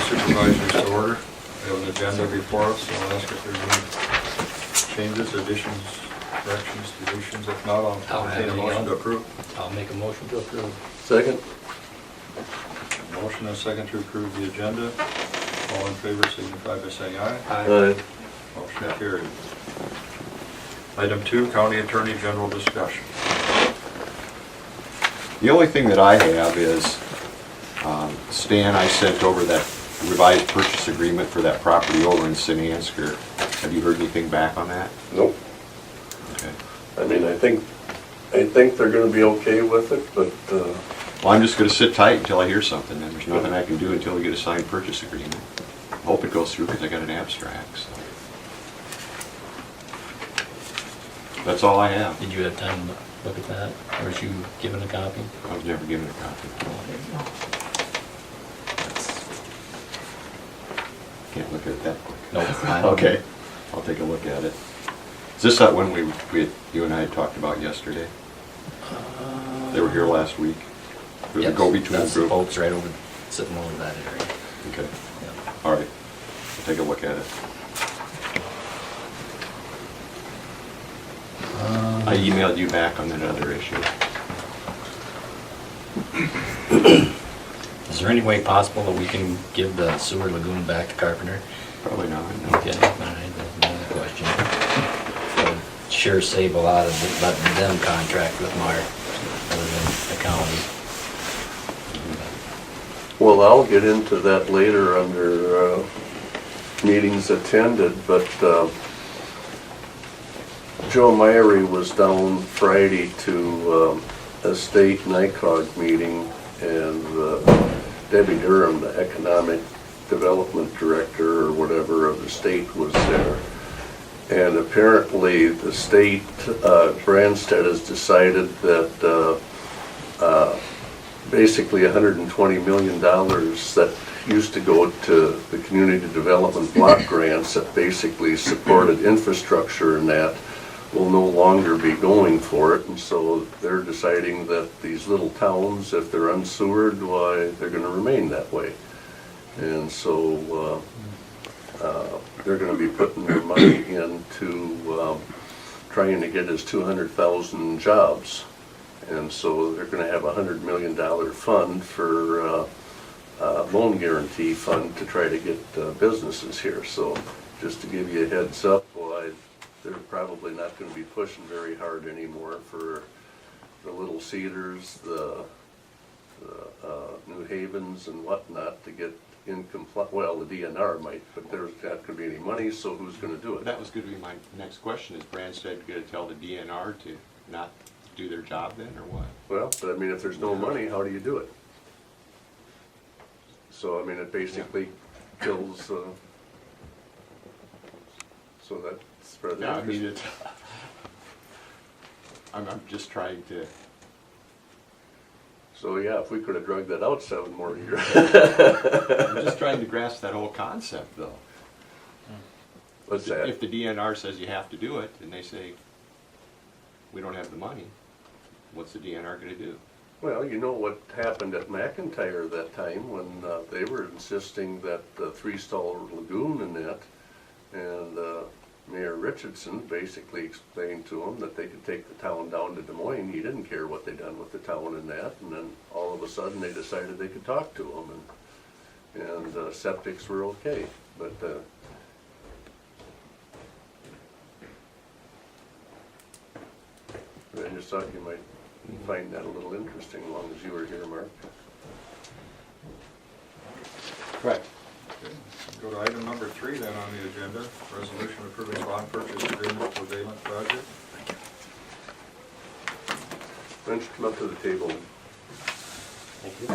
Supervisors to order. We have an agenda before us, so I'll ask if there's any changes, additions, corrections, deletions. If not, I'll entertain a motion to approve. I'll make a motion to approve. Second? Motion and a second to approve the agenda. All in favor signify by saying aye. Aye. Motion carried. Item 2, County Attorney General discussion. The only thing that I have is, Stan, I sent over that revised purchase agreement for that property over in St. Ansgar. Have you heard anything back on that? Nope. Okay. I mean, I think they're gonna be okay with it, but, Well, I'm just gonna sit tight until I hear something, and there's nothing I can do until we get a signed purchase agreement. I hope it goes through because I got an abstract, so. That's all I have. Did you have time to look at that, or was you given a copy? I was never given a copy. Can't look at it that quick. No. Okay, I'll take a look at it. Is this that one you and I had talked about yesterday? They were here last week. For the Yes, go-between that's the group? folks right over, sitting over that area. Okay, Yeah. all right. I'll take a look at it. I emailed you back on that other issue. Is there any way possible that we can give the sewer lagoon back to Carpenter? Probably not, no. Okay, all right, that's another question. Would sure save a lot of letting them contract with Mark, other than the county. well, I'll get into that later under, meetings attended, but, Joe Myrie was down Friday to, a state NICOG meeting, and, Debbie Durham, the Economic Development Director or whatever of the state, was there. And apparently the state, Branstad has decided that basically $120 million that used to go to the community development block grants that basically supported infrastructure and that will no longer be going for it. And so they're deciding that these little towns, if they're unsewered, why, they're gonna remain that way. And so they're gonna be putting their money into trying to get us 200,000 jobs. And so they're gonna have a $100 million fund for loan guarantee fund to try to get businesses here. So just to give you a heads up, well, they're probably not gonna be pushing very hard anymore for the Little Cedars, the New Havens and whatnot to get in compliance. Well, the DNR might, but there's not gonna be any money, so who's gonna do it? That was gonna be my next question, is Branstad gonna tell the DNR to not do their job then, or what? Well, but I mean, if there's no money, how do you do it? So, I mean, it basically kills, so that's rather Yeah, I mean, interesting. I'm just trying to, So, yeah, if we could've drugged that out 7 more years. I'm just trying to grasp that whole concept, though. What's that? If the DNR says you have to do it, and they say, we don't have the money, what's the DNR gonna do? Well, you know what happened at McIntyre that time when they were insisting that the 3-stall lagoon and that, and Mayor Richardson basically explained to them that they could take the town down to Des Moines. He didn't care what they done with the town and that, and then all of a sudden they decided they could talk to them, and septics were okay, but I just thought you might find that a little interesting, as long as you were here, Mark. Correct. Okay. Go to item number 3 then on the agenda, resolution approving bond purchase agreement for Valent project. Why don't you come up to the table? Thank you.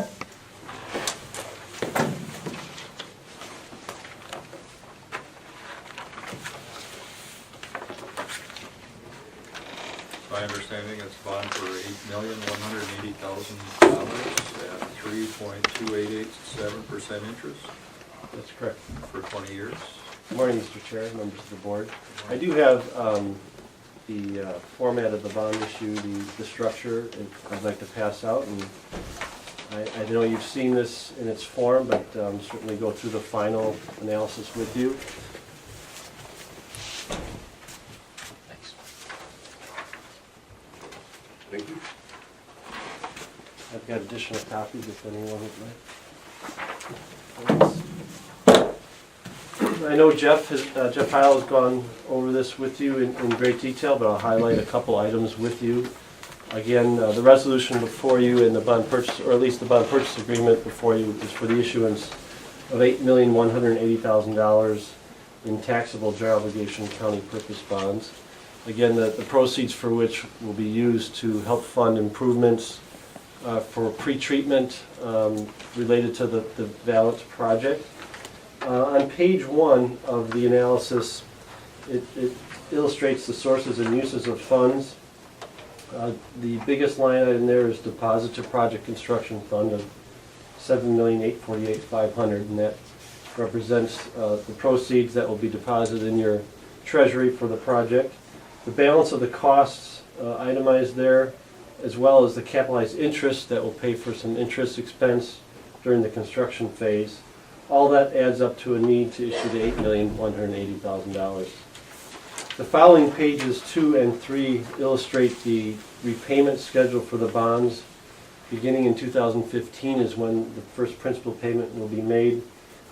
My understanding it's bond for $8,180,000 at 3.2887% interest That's correct. for 20 years. Good morning, Mr. Chair, members of the board. I do have the format of the bond issue, the structure I'd like to pass out, and I know you've seen this in its form, but certainly go through the final analysis with you. Thanks. Thank you. I've got additional copies if anyone would like. I know Jeff Heil has gone over this with you in great detail, but I'll highlight a couple items with you. Again, the resolution before you and the bond purchase, or at least the bond purchase agreement before you, is for the issuance of $8,180,000 in taxable general obligation county purpose bonds. Again, the proceeds for which will be used to help fund improvements for pretreatment related to the Valent project. On page 1 of the analysis, it illustrates the sources and uses of funds. The biggest line item there is deposit to project construction fund of $7,848,500, and that represents the proceeds that will be deposited in your treasury for the project. The balance of the costs itemized there, as well as the capitalized interest that will pay for some interest expense during the construction phase. All that adds up to a need to issue the $8,180,000. The following pages 2 and 3 illustrate the repayment schedule for the bonds. Beginning in 2015 is when the first principal payment will be made.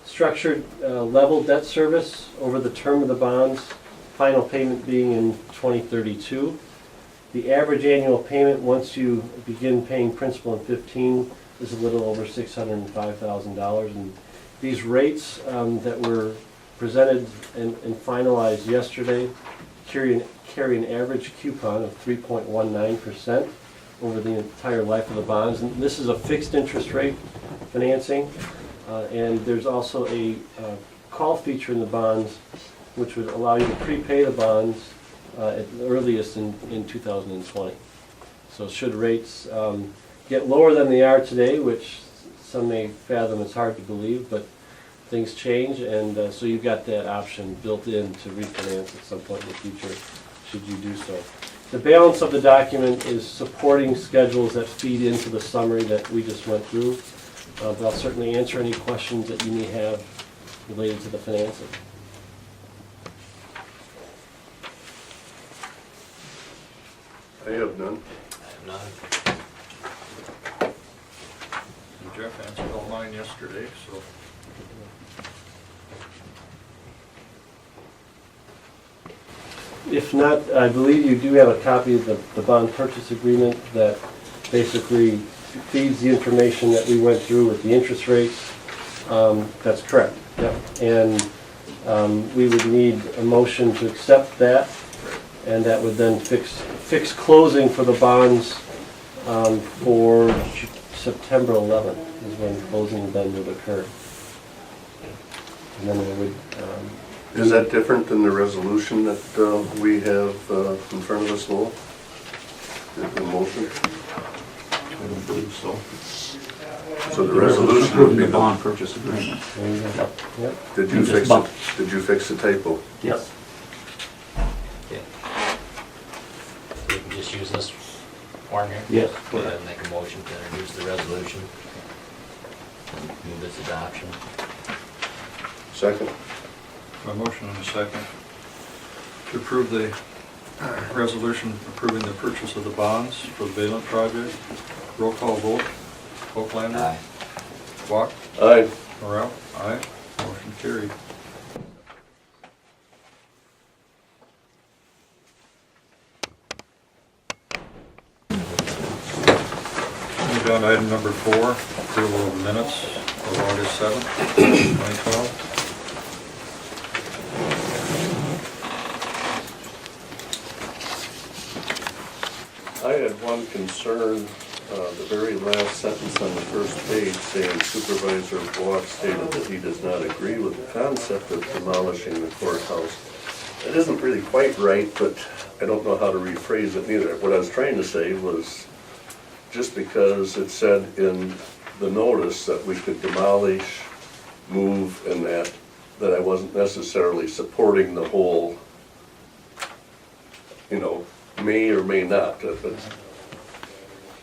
Structured level debt service over the term of the bonds, final payment being in 2032. The average annual payment once you begin paying principal in 15 is a little over $605,000. And these rates that were presented and finalized yesterday carry an average coupon of 3.19% over the entire life of the bonds. And this is a fixed interest rate financing, and there's also a call feature in the bonds which would allow you to prepay the bonds at the earliest in 2020. So should rates get lower than they are today, which some may fathom it's hard to believe, but things change, and so you've got that option built in to refinance at some point in the future, should you do so. The balance of the document is supporting schedules that feed into the summary that we just went through, but I'll certainly answer any questions that you may have related to the financing. I have none. I have none. Jeff answered all mine yesterday, so. If not, I believe you do have a copy of the bond purchase agreement that basically feeds the information that we went through with the interest rates. That's correct, yep. And we would need a motion to accept that, and that would then fix closing for the bonds for September 11th is when closing then would occur. And then we would... Is that different than the resolution that we have in front of us now? The motion? I don't believe so. So the resolution would be the bond purchase agreement. Yep. Did you fix it? Did you fix the typo? Yes. Yeah. We can just use this form here? Yes. Go ahead and make a motion to introduce the resolution. And move its adoption. Second. A motion and a second to approve the resolution approving the purchase of the bonds for the Valent project. Roll call vote. Oaklander. Aye. Walk. Aye. Morrell. Aye. Motion carried. Move down to item number 4, approval of minutes of August 7th, 2012. I had one concern, the very last sentence on the first page saying Supervisor Block stated that he does not agree with the concept of demolishing the courthouse. It isn't really quite right, but I don't know how to rephrase it neither. What I was trying to say was just because it said in the notice that we could demolish, move, and that I wasn't necessarily supporting the whole, may or may not. But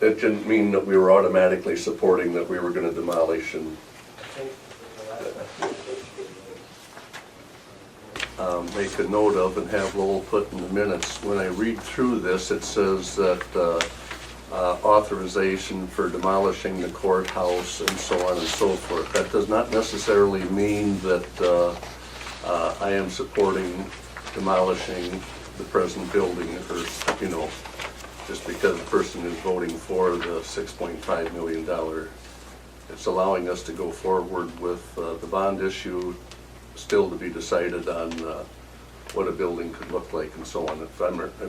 it didn't mean that we were automatically supporting that we were gonna demolish and make a note of and have Lowell put in the minutes. When I read through this, it says that authorization for demolishing the courthouse and so on and so forth. That does not necessarily mean that I am supporting demolishing the present building, or, you know, just because the person is voting for the $6.5 million. It's allowing us to go forward with the bond issue, still to be decided on what a building could look like and so on, if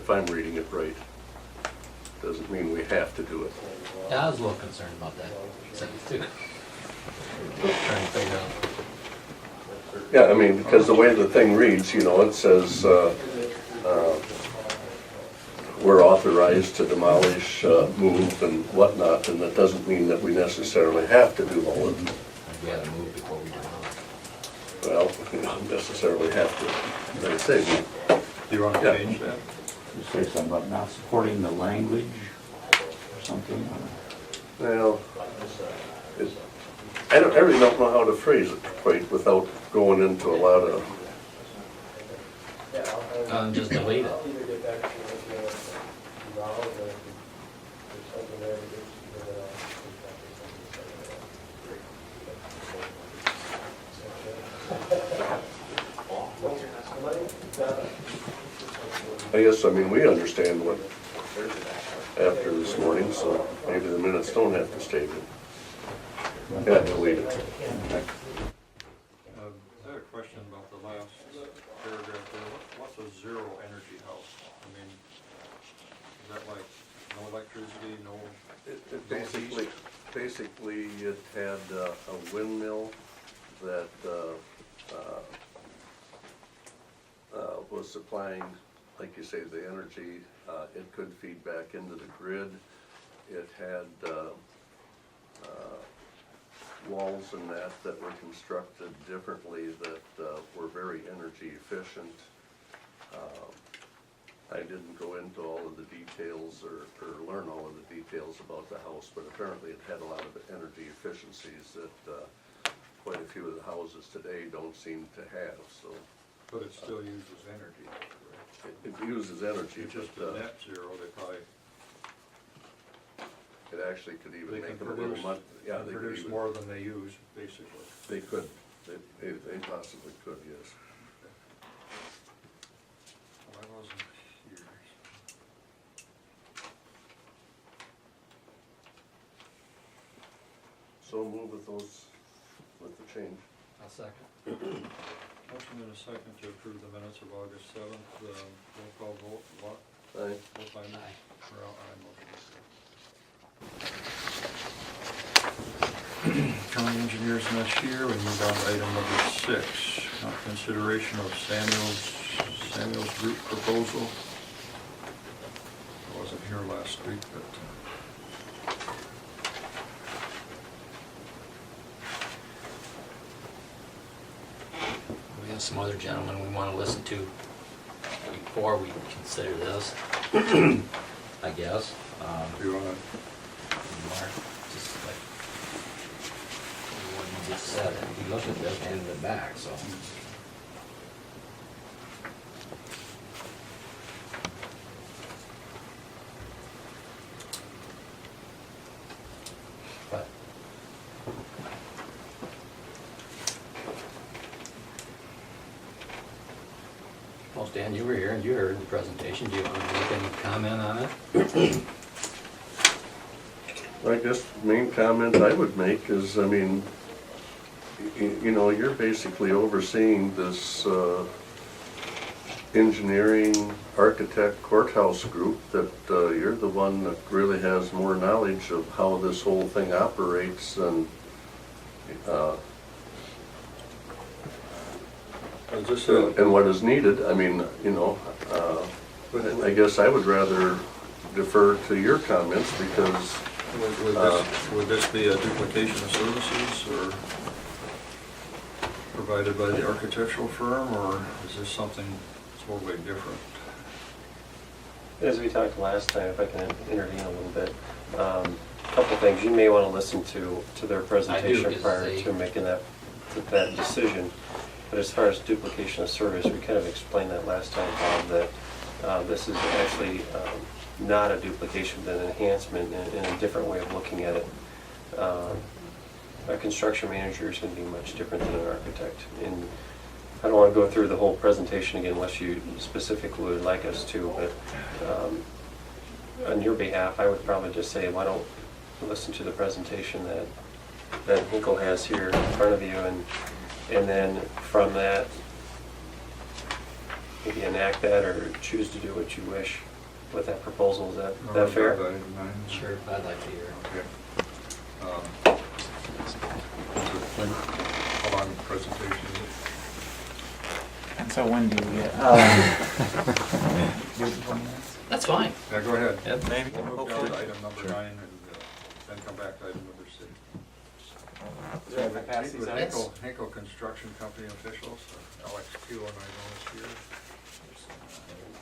I'm reading it right. Doesn't mean we have to do it. Yeah, I was a little concerned about that sentence too. Trying to figure out. Yeah, I mean, because the way the thing reads, you know, it says we're authorized to demolish, move and whatnot, and that doesn't mean that we necessarily have to do all of it. We had to move before we demolish. Well, we don't necessarily have to. Like I say, Do you want to Yeah. change that? You say something about not supporting the language or something? well, I really don't know how to phrase it quite without going into a lot of, Just delete it. I guess, I mean, we understand what, after this morning, so maybe the minutes don't have to stay good. Yeah, delete it. I had a question about the last paragraph there. What's a zero energy house? I mean, is that like no electricity, no? Basically, it had a windmill that was supplying, like you say, the energy. It could feed back into the grid. It had walls and that were constructed differently that were very energy efficient. I didn't go into all of the details or learn all of the details about the house, but apparently it had a lot of energy efficiencies that quite a few of the houses today don't seem to have, so. But it still uses energy, correct? It uses energy, It's just but a net zero, they probably, it actually could even they make can it a little produce, money. Yeah, they could produce even- more than they use, basically. They could, they possibly could, yes. Well, I wasn't here. So move with those, with the change. I'll second. Motion and a second to approve the minutes of August 7th, roll call vote, what? Aye. Both by me? Aye. Well, aye, motion carries. County engineer's not here, we move on to item number 6, consideration of Samuel's group proposal. I wasn't here last week, but We have some other gentlemen we want to listen to before we consider this, I guess. do you want to? Mark, just like what you just said, if you look at this, handed it back, so. But well, Stan, you were here and you heard the presentation. Do you want to make any comment on it? I guess the main comment I would make is, I mean, you know, you're basically overseeing this engineering, architect, courthouse group, that you're the one that really has more knowledge of how this whole thing operates and Is this and what is needed. I mean, you know, I guess I would rather defer to your comments because would this be a duplication of services, or provided by the architectural firm, or is this something totally different? As we talked last time, if I can intervene a little bit, couple things, you may want to listen to their presentation just prior say- to making that decision. But as far as duplication of service, we kind of explained that last time, Bob, that this is actually not a duplication, but an enhancement in a different way of looking at it. A construction manager is going to be much different than an architect. And I don't want to go through the whole presentation again unless you specifically would like us to, but on your behalf, I would probably just say, why don't you listen to the presentation that Henkel has here in front of you, and then from that, maybe enact that or choose to do what you wish with that proposal. Is that fair? Sure, I'd like to hear. Okay. How long the presentation is it? And so when do you get? Do it in 20 minutes? That's fine. Yeah, go ahead. Yep. Maybe. We'll move down Hopefully. to item number 9 and then come back to item number 6. Is there a pass these With out? Henkel Construction Company officials, Alex Q and I know is here.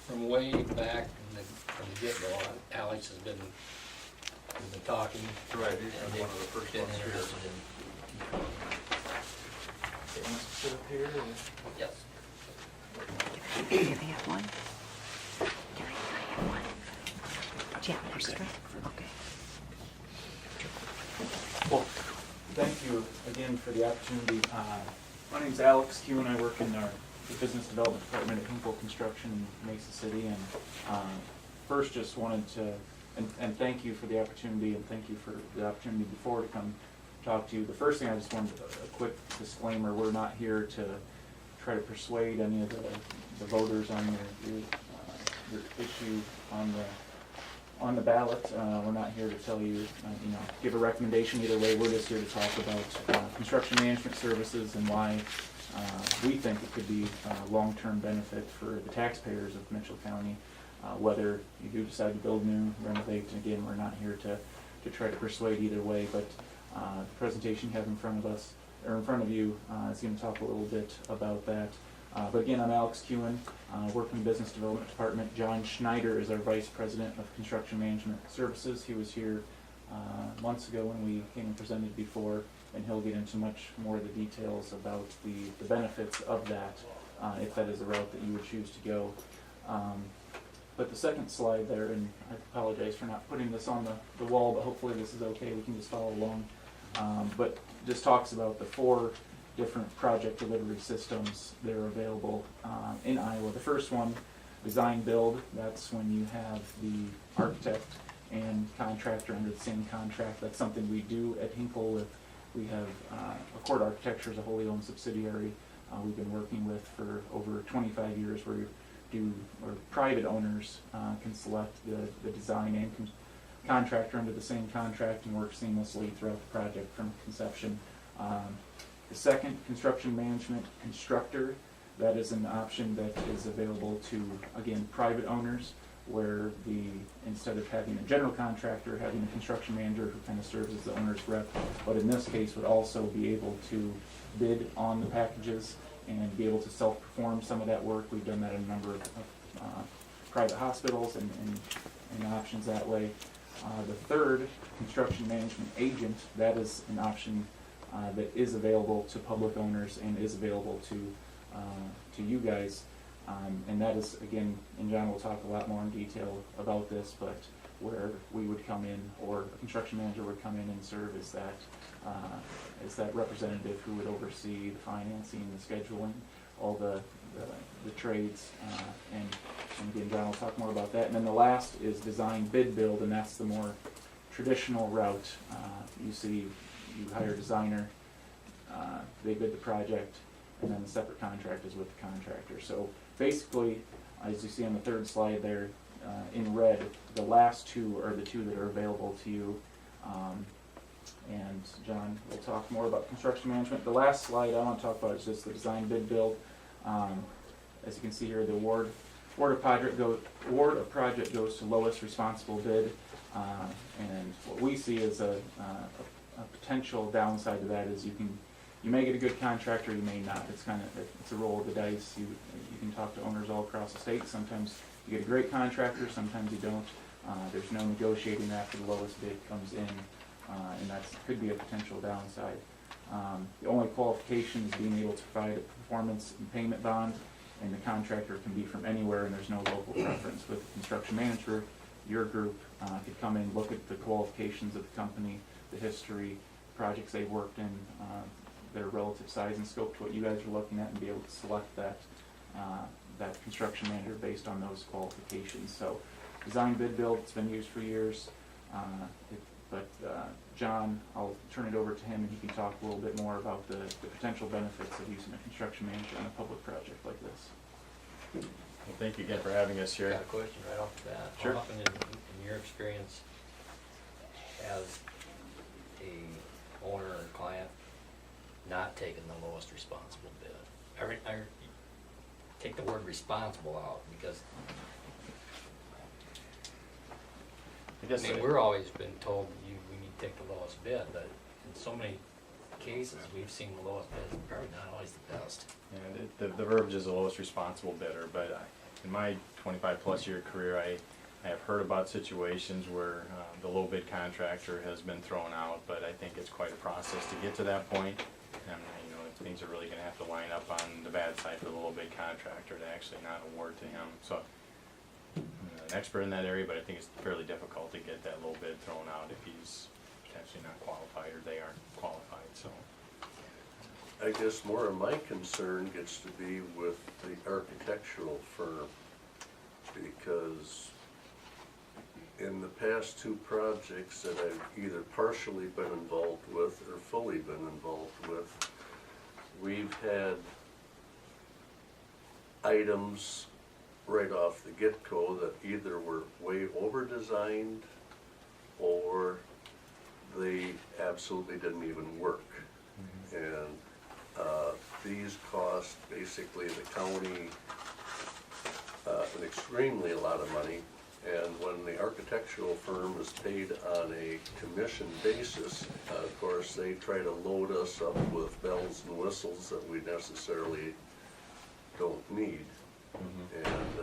From way back from the get-go, Alex has been, we've been talking. Right, he's and been one of the first been ones here. interested in- Okay, wants to sit up here, or- Yes. Do they have one? Do they have one? Yeah, there's three. Okay. Well, thank you again for the opportunity. My name's Alex Q, and I work in the Business Development Department at Henkel Construction in Mesa City. And first, just wanted to, and thank you for the opportunity, and thank you for the opportunity before to come talk to you. The first thing I just wanted, a quick disclaimer, we're not here to try to persuade any of the voters on your issue on the ballot. We're not here to tell you, give a recommendation either way. We're just here to talk about construction management services and why we think it could be a long-term benefit for the taxpayers of Mitchell County, whether you do decide to build new, renovate. Again, we're not here to try to persuade either way, but the presentation you have in front of us, or in front of you, is going to talk a little bit about that. But again, I'm Alex Kewen, work in the Business Development Department. John Schneider is our Vice President of Construction Management Services. He was here months ago when we came and presented before, and he'll get into much more of the details about the benefits of that, if that is the route that you would choose to go. But the second slide there, and I apologize for not putting this on the wall, but hopefully this is okay, we can just follow along. But just talks about the 4 different project delivery systems that are available in Iowa. The first one, design build, that's when you have the architect and contractor under the same contract. That's something we do at Henkel. We have Accord Architecture is a wholly owned subsidiary we've been working with for over 25 years, where private owners can select the design and contractor under the same contract and work seamlessly throughout the project from conception. The second, construction management constructor, that is an option that is available to, again, private owners, where instead of having a general contractor, having a construction manager who kind of serves as the owner's rep, but in this case would also be able to bid on the packages and be able to self-perform some of that work. We've done that in a number of private hospitals and options that way. The third, construction management agent, that is an option that is available to public owners and is available to you guys. And that is, again, and John will talk a lot more in detail about this, but where we would come in, or a construction manager would come in and serve as that representative who would oversee the financing, the scheduling, all the trades, and again, John will talk more about that. And then the last is design bid build, and that's the more traditional route. You hire a designer, they bid the project, and then the separate contract is with the contractor. So basically, as you see on the third slide there, in red, the last 2 are the 2 that are available to you. And John will talk more about construction management. The last slide I want to talk about is just the design bid build. As you can see here, the award of project goes to lowest responsible bid. And what we see as a potential downside to that is you may get a good contractor, you may not. It's a roll of the dice. You can talk to owners all across the state. Sometimes you get a great contractor, sometimes you don't. There's no negotiating after the lowest bid comes in, and that could be a potential downside. The only qualification is being able to provide a performance and payment bond, and the contractor can be from anywhere, and there's no local preference. With the construction manager, your group could come in, look at the qualifications of the company, the history, projects they've worked in, their relative size and scope to what you guys are looking at, and be able to select that construction manager based on those qualifications. So design bid build, it's been used for years. John, I'll turn it over to him and he can talk a little bit more about the potential benefits of using a construction manager on a public project like this. Well, thank you again for having us here. Got a question right off the bat. Sure. How often in your experience has a owner or client not taken the lowest responsible bid? I take the word responsible out because we're always been told we need to take the lowest bid, but in so many cases we've seen the lowest bid is probably not always the best. And the verbiage is the lowest responsible bidder, but in my 25-plus year career, I have heard about situations where the low bid contractor has been thrown out, but I think it's quite a process to get to that point. And things are really going to have to line up on the bad side for the low bid contractor to actually not award to him. So I'm an expert in that area, but I think it's fairly difficult to get that low bid thrown out if he's potentially not qualified or they aren't qualified. So I guess more of my concern gets to be with the architectural firm, because in the past two projects that I've either partially been involved with or fully been involved with, we've had items right off the get-go that either were way over-designed or they absolutely didn't even work. And these cost basically the county an extremely lot of money. And when the architectural firm is paid on a commission basis, of course, they try to load us up with bells and whistles that we necessarily don't need. And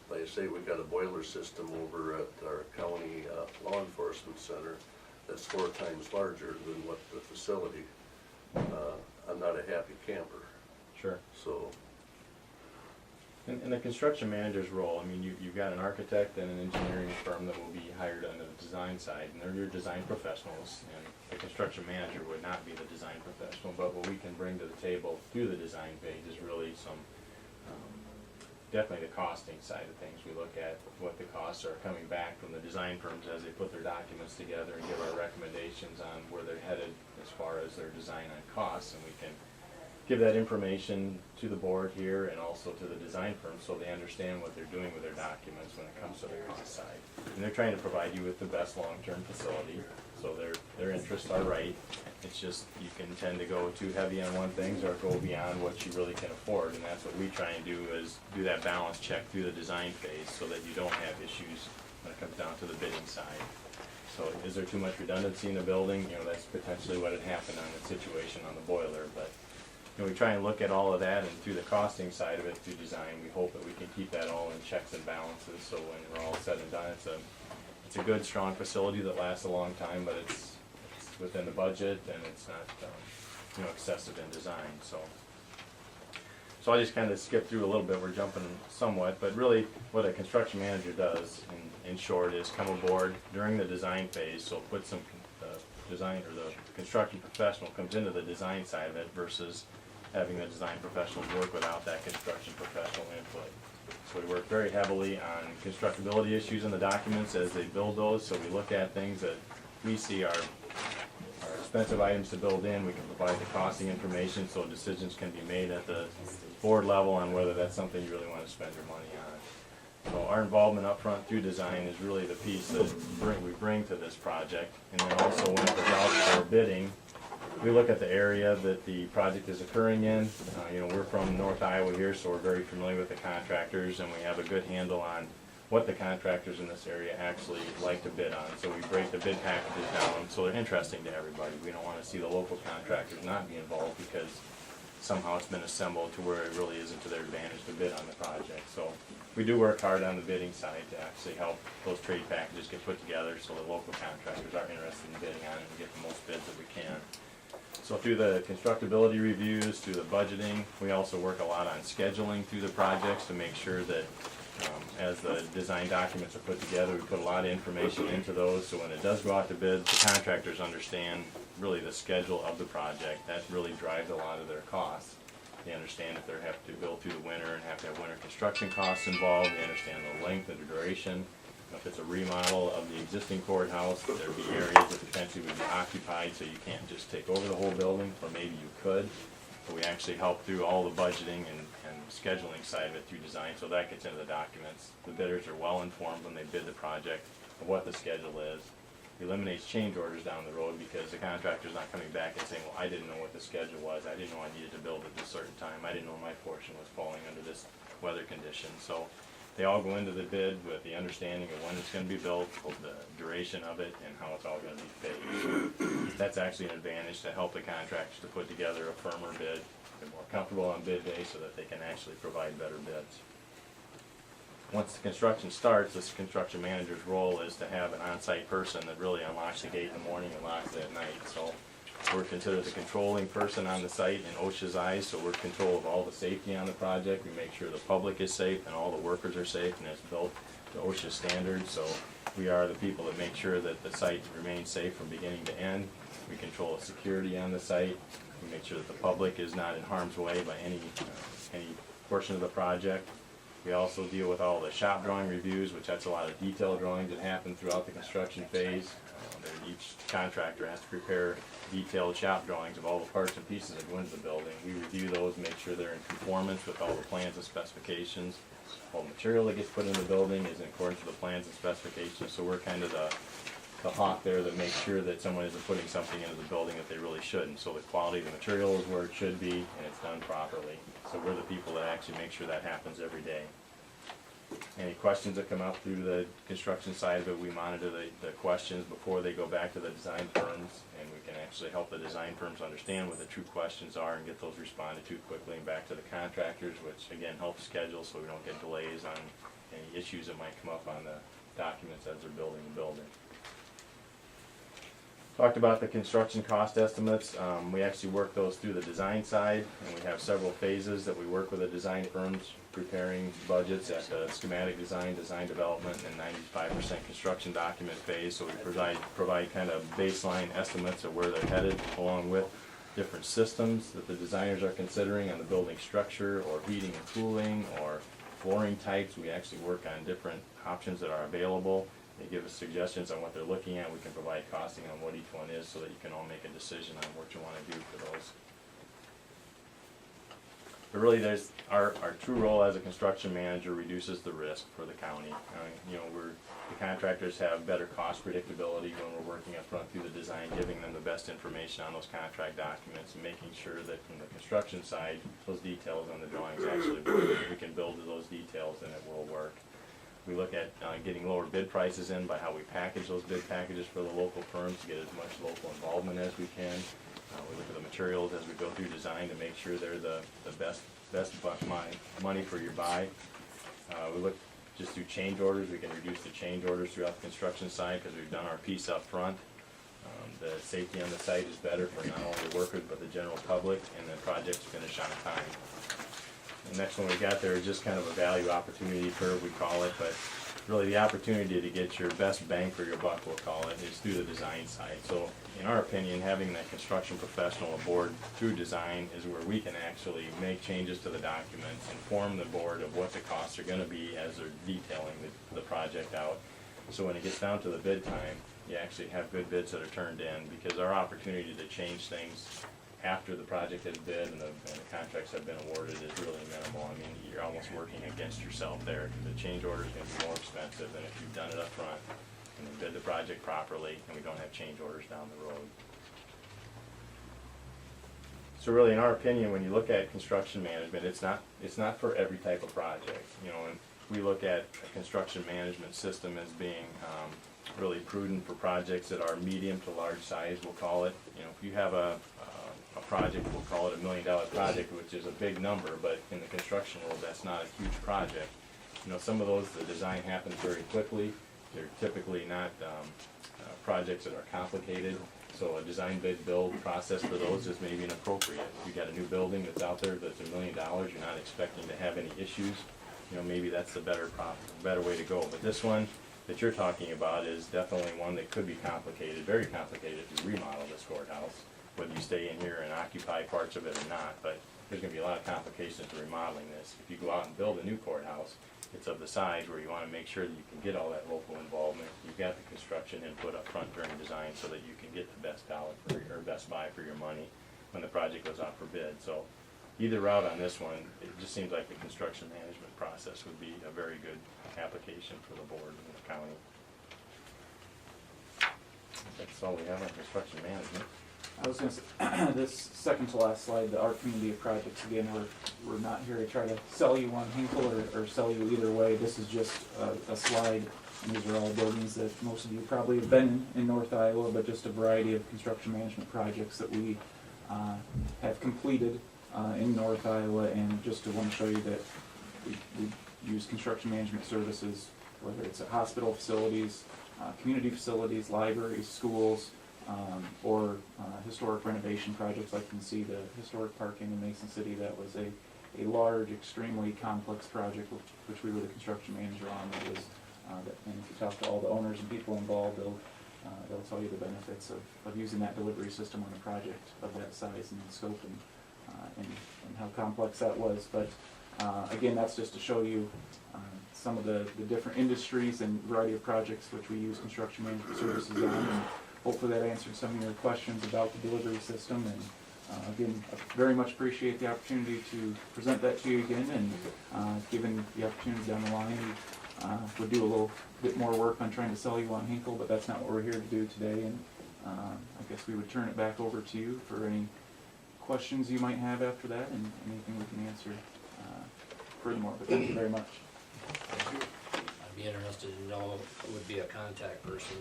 like I say, we've got a boiler system over at our county law enforcement center that's 4 times larger than what the facility. I'm not a happy camper. sure. So In the construction manager's role, I mean, you've got an architect and an engineering firm that will be hired on the design side, and they're your design professionals, and the construction manager would not be the design professional, but what we can bring to the table through the design phase is really some, definitely the costing side of things. We look at what the costs are coming back from the design firms as they put their documents together and give our recommendations on where they're headed as far as their design on costs, and we can give that information to the board here and also to the design firm so they understand what they're doing with their documents when it comes to the cost side. And they're trying to provide you with the best long-term facility, so their interests are right. It's just you can tend to go too heavy on one thing or go beyond what you really can afford, and that's what we try and do, is do that balance check through the design phase so that you don't have issues when it comes down to the bidding side. So is there too much redundancy in the building? That's potentially what had happened on the situation on the boiler, but we try and look at all of that, and through the costing side of it, through design, we hope that we can keep that all in checks and balances, so when we're all said and done, it's a good, strong facility that lasts a long time, but it's within the budget, and it's not excessive in design. So I just kind of skipped through a little bit, we're jumping somewhat, but really what a construction manager does, in short, is come aboard during the design phase, so put some design, or the construction professional comes into the design side of it versus having the design professionals work without that construction professional input. So we work very heavily on constructability issues in the documents as they build those, so we look at things that we see are expensive items to build in. We can provide the costing information so decisions can be made at the board level on whether that's something you really want to spend your money on. So our involvement up front through design is really the piece that we bring to this project. And then also when it goes out for bidding, we look at the area that the project is occurring in. We're from North Iowa here, so we're very familiar with the contractors, and we have a good handle on what the contractors in this area actually like to bid on. So we break the bid packages down so they're interesting to everybody. We don't want to see the local contractors not be involved because somehow it's been assembled to where it really isn't to their advantage to bid on the project. So we do work hard on the bidding side to actually help those trade packages get put together so the local contractors are interested in bidding on it and get the most bids that we can. So through the constructability reviews, through the budgeting, we also work a lot on scheduling through the projects to make sure that as the design documents are put together, we put a lot of information into those, so when it does go out to bid, the contractors understand really the schedule of the project. That really drives a lot of their costs. They understand if they have to go through the winter and have to have winter construction costs involved. They understand the length and the duration. If it's a remodel of the existing courthouse, there'd be areas that potentially would be occupied, so you can't just take over the whole building, or maybe you could. But we actually help through all the budgeting and scheduling side of it through design, so that gets into the documents. The bidders are well informed when they bid the project of what the schedule is. It eliminates change orders down the road because the contractor's not coming back and saying, well, I didn't know what the schedule was, I didn't know I needed to build at this certain time, I didn't know my portion was falling under this weather condition. So they all go into the bid with the understanding of when it's going to be built, the duration of it, and how it's all going to be phased. That's actually an advantage to help the contractors to put together a firmer bid. They're more comfortable on bid day so that they can actually provide better bids. Once the construction starts, this construction manager's role is to have an on-site person that really unlocks the gate in the morning and locks it at night. So we're considered the controlling person on the site in OSHA's eyes, so we're in control of all the safety on the project. We make sure the public is safe and all the workers are safe, and it's built to OSHA standards. So we are the people that make sure that the site remains safe from beginning to end. We control the security on the site. We make sure that the public is not in harm's way by any portion of the project. We also deal with all the shop drawing reviews, which that's a lot of detailed drawings that happen throughout the construction phase. Each contractor has to prepare detailed shop drawings of all the parts and pieces that go into the building. We review those, make sure they're in conformance with all the plans and specifications. All the material that gets put in the building is in accordance with the plans and specifications, so we're kind of the hawk there that makes sure that someone isn't putting something into the building that they really shouldn't. So the quality of the material is where it should be, and it's done properly. So we're the people that actually make sure that happens every day. Any questions that come up through the construction side of it, we monitor the questions before they go back to the design firms, and we can actually help the design firms understand what the true questions are and get those responded to quickly and back to the contractors, which again helps schedule so we don't get delays on any issues that might come up on the documents as they're building the building. Talked about the construction cost estimates. We actually work those through the design side, and we have several phases that we work with the design firms preparing budgets at the schematic design, design development, and 95% construction document phase. So we provide kind of baseline estimates of where they're headed, along with different systems that the designers are considering on the building structure, or heating and cooling, or flooring types. We actually work on different options that are available. They give us suggestions on what they're looking at. We can provide costing on what each one is so that you can all make a decision on what you want to do for those. But really, there's our true role as a construction manager reduces the risk for the county. The contractors have better cost predictability when we're working up front through the design, giving them the best information on those contract documents and making sure that from the construction side, those details on the drawings actually work. We can build to those details and it will work. We look at getting lower bid prices in by how we package those bid packages for the local firms to get as much local involvement as we can. We look at the materials as we go through design to make sure they're the best money for your buy. We look just through change orders. We can reduce the change orders throughout the construction side because we've done our piece up front. The safety on the site is better for not only the workers but the general public, and the project's finished on time. The next one we got there is just kind of a value opportunity curve, we call it, but really the opportunity to get your best bang for your buck, we'll call it, is through the design side. So in our opinion, having that construction professional aboard through design is where we can actually make changes to the documents, inform the board of what the costs are going to be as they're detailing the project out. So when it gets down to the bid time, you actually have good bids that are turned in, because our opportunity to change things after the project has bid and the contracts have been awarded is really minimal. I mean, you're almost working against yourself there, because the change order is going to be more expensive than if you've done it up front and then bid the project properly and we don't have change orders down the road. So really, in our opinion, when you look at construction management, it's not for every type of project. And we look at a construction management system as being really prudent for projects that are medium to large size, we'll call it. If you have a a project, we'll call it $1 million project, which is a big number, but in the construction world, that's not a huge project. You know, some of those, the design happens very quickly. They're typically not projects that are complicated, so a design bid build process for those is maybe inappropriate. If you got a new building that's out there that's $1 million, you're not expecting to have any issues, you know, maybe that's the better way to go. But this one that you're talking about is definitely one that could be complicated, very complicated if you remodel this courthouse, whether you stay in here and occupy parts of it or not. But there's gonna be a lot of complications to remodeling this. If you go out and build a new courthouse, it's of the size where you want to make sure that you can get all that local involvement. You've got the construction input up front during design so that you can get the best dollar for your, or best buy for your money when the project goes out for bid. So either route on this one, it just seems like the construction management process would be a very good application for the board and the county. That's all we have on construction management. I was gonna say, this second to last slide, our community of projects, again, we're not here to try to sell you on Henkel or sell you either way. This is just a slide, and these are all buildings that most of you probably have been in North Iowa, but just a variety of construction management projects that we have completed in North Iowa, and just to want to show you that we use construction management services, whether it's at hospital facilities, community facilities, libraries, schools, or historic renovation projects. Like you can see the historic parking in Mason City, that was a large, extremely complex project which we were the construction manager on. That was, and if you talk to all the owners and people involved, they'll tell you the benefits of using that delivery system on a project of that size and scope, and how complex that was. But again, that's just to show you some of the different industries and variety of projects which we use construction management services on. And hopefully that answered some of your questions about the delivery system. And again, I very much appreciate the opportunity to present that to you again, and given the opportunity down the line, we'll do a little bit more work on trying to sell you on Henkel, but that's not what we're here to do today. And I guess we would turn it back over to you for any questions you might have after that, and anything we can answer furthermore. But thank you very much. I'd be interested to know who would be a contact person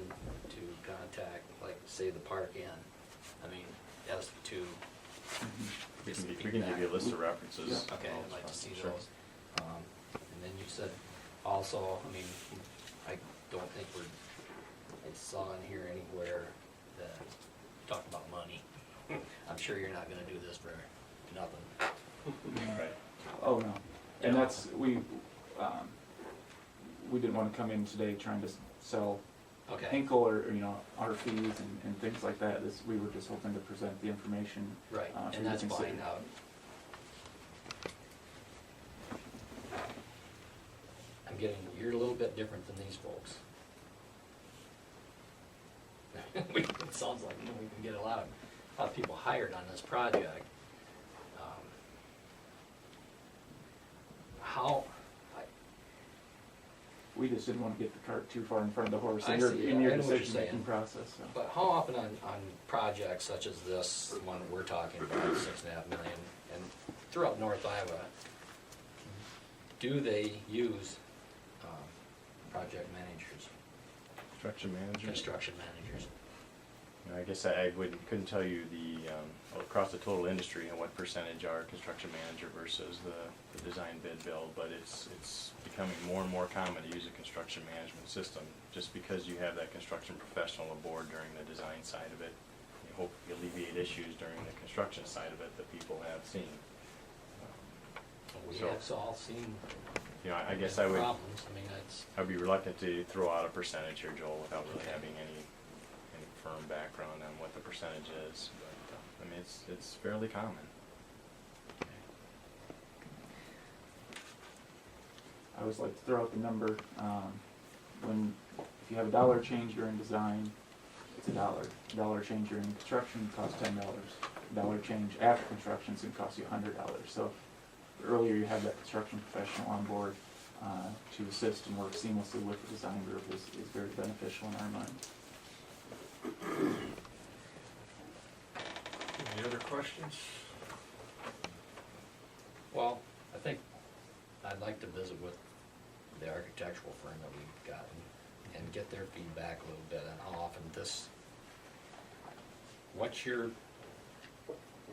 to contact, like, say, the park inn. I mean, as to. We can give you a list of references. Okay, I'd like to see Sure. those. And then you said also, I mean, I don't think I saw in here anywhere that talk about money. I'm sure you're not gonna do this for nothing. Right. Oh, no. And that's, we didn't want to come in today trying to sell Okay. Henkel or our fees and things like that. We were just hoping to present the information. Right, for you and to that's consider. fine. I'm getting, you're a little bit different than these folks. It sounds like we can get a lot of people hired on this project. How, We just didn't want to get the cart too far in front of the horse I in your, see. in I your know what you're decision-making saying. process. So. but how often on projects such as this one we're talking about, 6.5 million, and throughout North Iowa, do they use project managers, Construction manager. construction managers? I guess I couldn't tell you across the total industry and what percentage are construction manager versus the design bid build, but it's becoming more and more common to use a construction management system, just because you have that construction professional aboard during the design side of it. You hope you alleviate issues during the construction side of it that people have seen. We So- have all seen I guess I would problems. I mean, that's, I'd be reluctant to throw out a percentage here, Joel, without really having any firm background on what the percentage is. But I mean, it's fairly common. I always like to throw out the number. If you have a dollar change during design, it's $1. Dollar change during construction costs $10. Dollar change after construction is going to cost you $100. So the earlier you have that construction professional on board to assist and work seamlessly with the design group is very beneficial in our mind. Any other questions? well, I think I'd like to visit with the architectural firm that we've got and get their feedback a little bit on how often this, what's your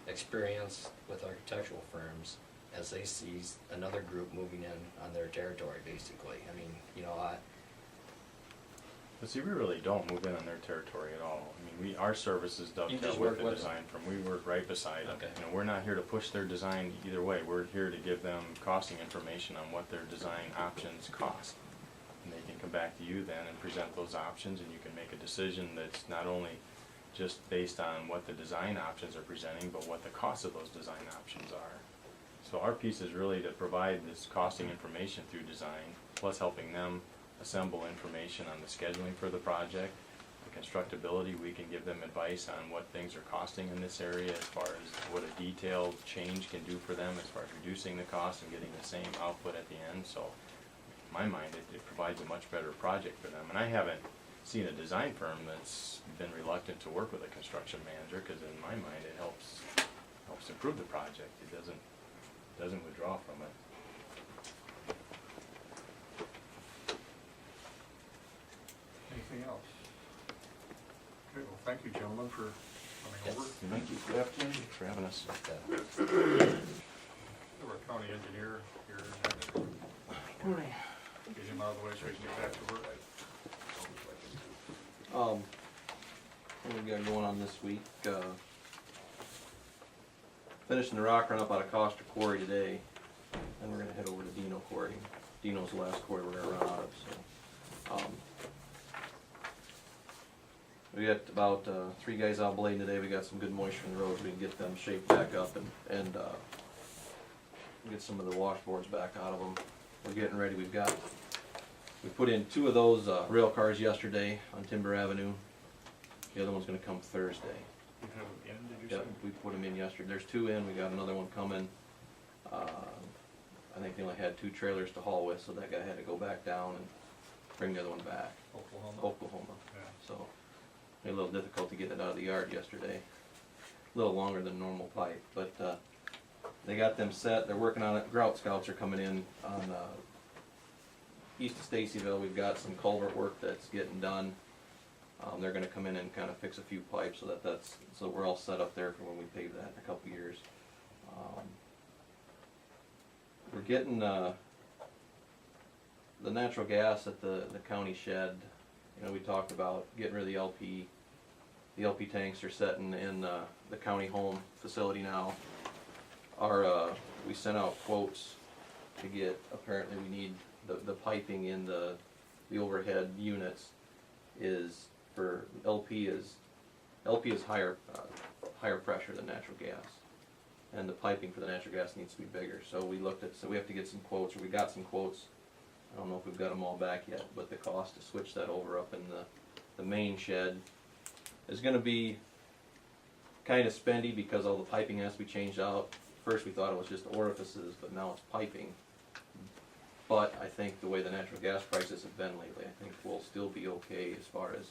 experience with architectural firms as they see another group moving in on their territory, basically. I mean, you know, But see, we really don't move in on their territory at all. I mean, our services You dovetail just with work the with design firm. We work right beside them. Okay. You know, we're not here to push their design either way. We're here to give them costing information on what their design options cost. And they can come back to you then and present those options, and you can make a decision that's not only just based on what the design options are presenting, but what the cost of those design options are. So our piece is really to provide this costing information through design, plus helping them assemble information on the scheduling for the project, the constructability. We can give them advice on what things are costing in this area as far as what a detailed change can do for them as far as reducing the cost and getting the same output at the end. So in my mind, it provides a much better project for them. And I haven't seen a design firm that's been reluctant to work with a construction manager, because in my mind it helps improve the project. It doesn't withdraw from it. Anything else? Okay, well, thank you, gentlemen, for coming over. Thank you for the opportunity, for having us. We have our county engineer here next. Get him out of the way so he can get back to work. What we got going on this week? Finishing the rock run up out of Coster Quarry today, and we're gonna head over to Dino Quarry. Dino's the last quarry we're gonna run out of, so. We got about 3 guys out blading today. We got some good moisture in the roads. We can get them shaped back up and get some of the washboards back out of them. We're getting ready. We put in 2 of those rail cars yesterday on Timber Avenue. The other one's gonna come Thursday. You have them in, did you Yep, say? we put them in yesterday. There's 2 in, we got another one coming. I think they only had 2 trailers to haul with, so that guy had to go back down and bring the other one back. Oklahoma. Yeah. So, made a little difficulty getting it out of the yard yesterday. A little longer than normal pipe, but, they got them set. They're working on it. Grout scouts are coming in on, east of Stacyville. We've got some culvert work that's getting done. They're gonna come in and kind of fix a few pipes so we're all set up there for when we pave that in a couple years. We're getting, the natural gas at the county shed. You know, we talked about getting rid of the LP. The LP tanks are setting in, the county home facility now. We sent out quotes to get, apparently we need, the piping in the overhead units is for LP is higher pressure than natural gas, and the piping for the natural gas needs to be bigger. So we have to get some quotes, or we got some quotes. I don't know if we've got them all back yet, but the cost to switch that over up in the main shed is going to be kind of spendy because all the piping has to be changed out. First we thought it was just orifices, but now it's piping. But I think the way the natural gas prices have been lately, I think we'll still be okay as far as,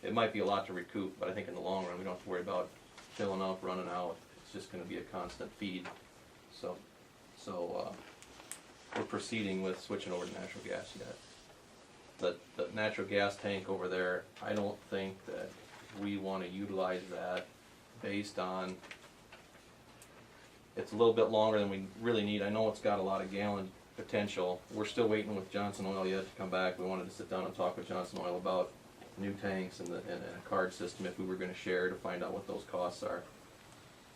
it might be a lot to recoup, but I think in the long run, we don't have to worry about filling up, running out. It's just gonna be a constant feed. So we're proceeding with switching over to natural gas yet. The natural gas tank over there, I don't think that we wanna utilize that based on, it's a little bit longer than we really need. I know it's got a lot of gallon potential. We're still waiting with Johnson Oil yet to come back. We wanted to sit down and talk with Johnson Oil about new tanks and a card system if we were gonna share, to find out what those costs are.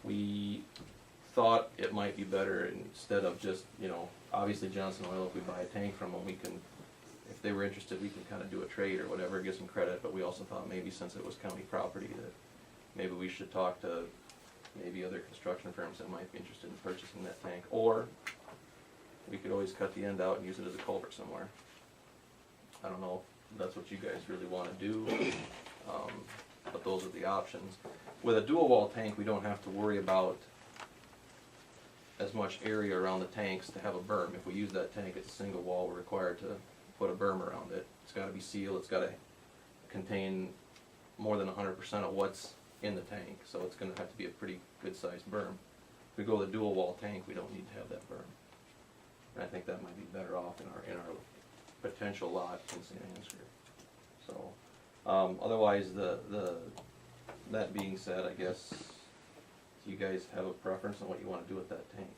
We thought it might be better instead of just, obviously Johnson Oil, if we buy a tank from them, we can, if they were interested, we can kind of do a trade or whatever, get some credit, but we also thought maybe since it was county property that maybe we should talk to maybe other construction firms that might be interested in purchasing that tank, or we could always cut the end out and use it as a culvert somewhere. I don't know if that's what you guys really want to do, but those are the options. With a dual wall tank, we don't have to worry about as much area around the tanks to have a berm. If we use that tank, it's a single wall, we're required to put a berm around it. It's got to be sealed, it's got to contain more than 100% of what's in the tank, so it's going to have to be a pretty good sized berm. If we go with a dual wall tank, we don't need to have that berm. And I think that might be better off in our potential lot in St. Ansgar. So otherwise, that being said, I guess you guys have a preference on what you wanna do with that tank?